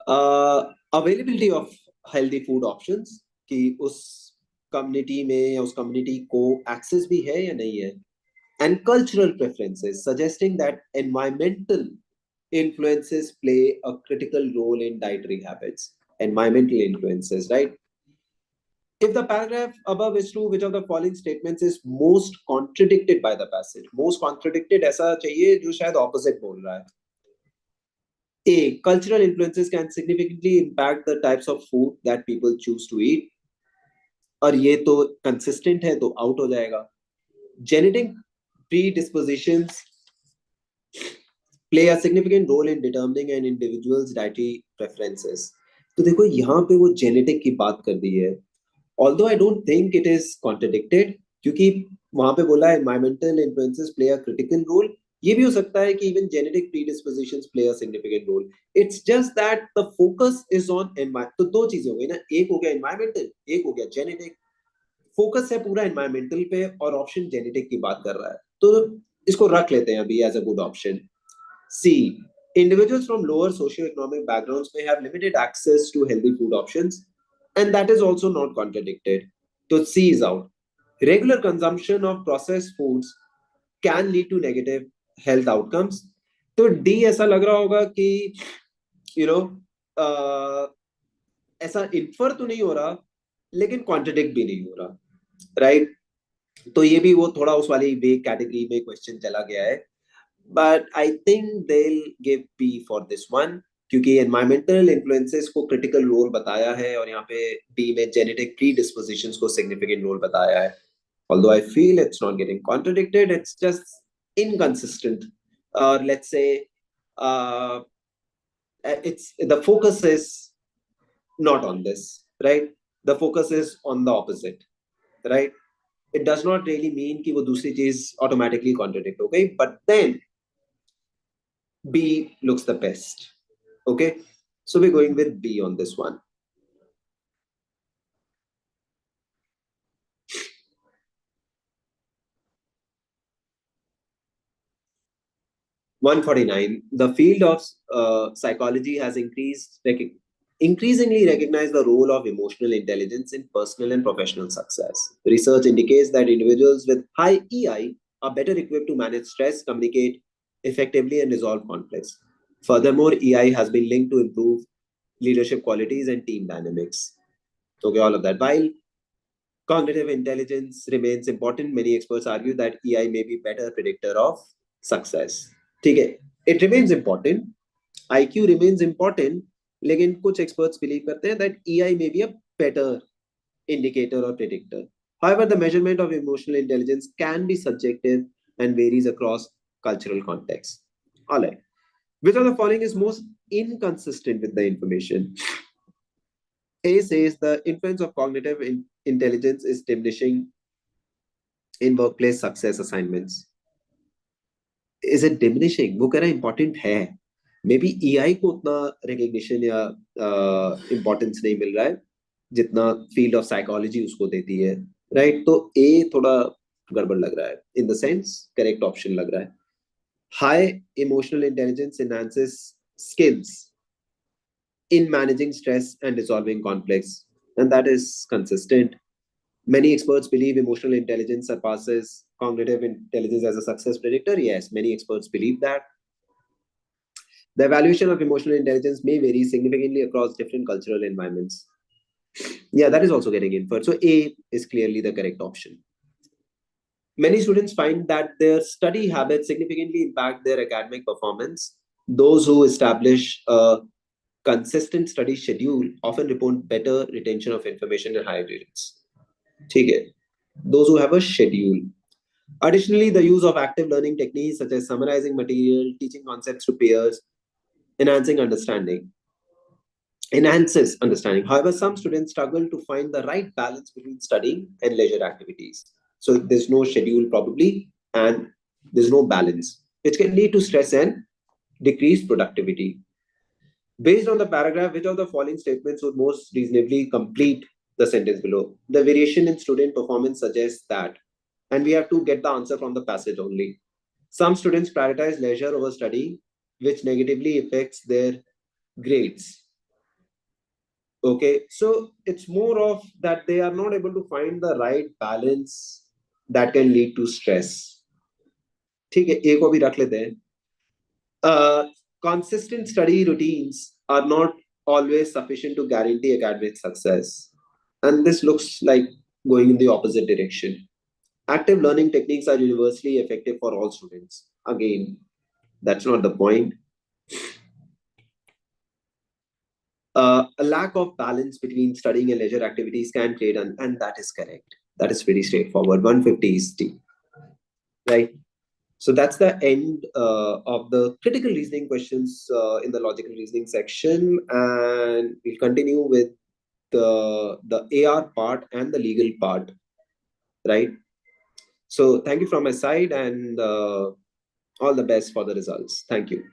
Availability of healthy food options कि उस community में या उस community को access भी है या नहीं है, and cultural preferences suggesting that environmental influences play a critical role in dietary habits. Environmental influences, right? If the paragraph above is true, which of the following statements is most contradicted by the passage? Most contradicted ऐसा चाहिए जो शायद opposite बोल रहा है. A. Cultural influences can significantly impact the types of food that people choose to eat. और ये तो consistent है तो out हो जाएगा. Genetic predispositions play a significant role in determining an individual's dietary preferences. तो देखो यहाँ पे वो genetic की बात कर दी है. Although I don't think it is contradicted, क्योंकि वहां पे बोला है environmental influences play a critical role. ये भी हो सकता है कि even genetic predispositions play a significant role. It's just that the focus is on environment. तो दो चीजें हो गई ना, एक हो गया environmental, एक हो गया genetic. फोकस है पूरा environmental पे और ऑप्शन genetic की बात कर रहा है, तो इसको रख लेते हैं अभी as a good option. C. Individuals from lower socioeconomic backgrounds may have limited access to healthy food options, and that is also not contradicted. So C is out. Regular consumption of processed foods can lead to negative health outcomes. तो D ऐसा लग रहा होगा कि you know ऐसा infer तो नहीं हो रहा लेकिन कॉन्ट्रडिक्ट भी नहीं हो रहा, राइट? तो ये भी वो थोड़ा उस वाली वेग कैटेगरी में क्वेश्चन चला गया है, but I think they will give B for this one क्योंकि एनवायरमेंटल इन्फ्लुएंसेस को क्रिटिकल रोल बताया है और यहाँ पे डी में जेनेटिक प्रीडिस्पोजिशंस को सिग्निफिकेंट रोल बताया है. Although I feel it's not getting contradicted, it's just inconsistent. Or let's say it's the focus is not on this, right? The focus is on the opposite, right? It does not really mean कि वो दूसरी चीज automatically contradict हो गई, but then B looks the best. Okay, so we're going with B on this one. The field of psychology has increasingly recognized the role of emotional intelligence in personal and professional success. Research indicates that individuals with high EI are better equipped to manage stress, communicate effectively, and resolve conflicts. Furthermore, EI has been linked to improve leadership qualities and team dynamics. Okay, all of that. While cognitive intelligence remains important, many experts argue that EI may be better predictor of success. ठीक है, it remains important. IQ remains important, लेकिन कुछ experts believe करते हैं that EI may be a better indicator or predictor. However, the measurement of emotional intelligence can be subjective and varies across cultural contexts. All right. Which of the following is most inconsistent with the information? A says the influence of cognitive intelligence is diminishing in workplace success assignments. Is it diminishing? वो कह रहा है important है. Maybe EI को उतना recognition या importance नहीं मिल रहा है जितना field of psychology उसको देती है, right? तो A थोड़ा गड़बड़ लग रहा है. In the sense, correct option लग रहा है. High emotional intelligence enhances skills in managing stress and resolving conflicts, and that is consistent. Many experts believe emotional intelligence surpasses cognitive intelligence as a success predictor. Yes, many experts believe that. The evaluation of emotional intelligence may vary significantly across different cultural environments. Yeah, that is also getting inferred. So A is clearly the correct option. Many students find that their study habits significantly impact their academic performance. Those who establish a consistent study schedule often report better retention of information and higher grades. Okay. Those who have a schedule. Additionally, the use of active learning techniques such as summarizing material, teaching concepts to peers, enhances understanding. However, some students struggle to find the right balance between studying and leisure activities. So there's no schedule probably, and There's no balance, which can lead to stress and decreased productivity. Based on the paragraph, which of the following statements would most reasonably complete the sentence below? The variation in student performance suggests that, and we have to get the answer from the passage only. Some students prioritize leisure over study, which negatively affects their grades. Okay, so it's more of that they are not able to find the right balance that can lead to stress. ठीक है, एक को भी रख लेते हैं. Consistent study routines are not always sufficient to guarantee academic success. And this looks like going in the opposite direction. Active learning techniques are universally effective for all students. Again, that's not the point. A lack of balance between studying and leisure activities can create, and that is correct. That is pretty straightforward. 150 is T. Right? So that's the end of the critical reasoning questions in the logical reasoning section. And we'll continue with the AR part and the legal part, right? So thank you from my side, and all the best for the results. Thank you.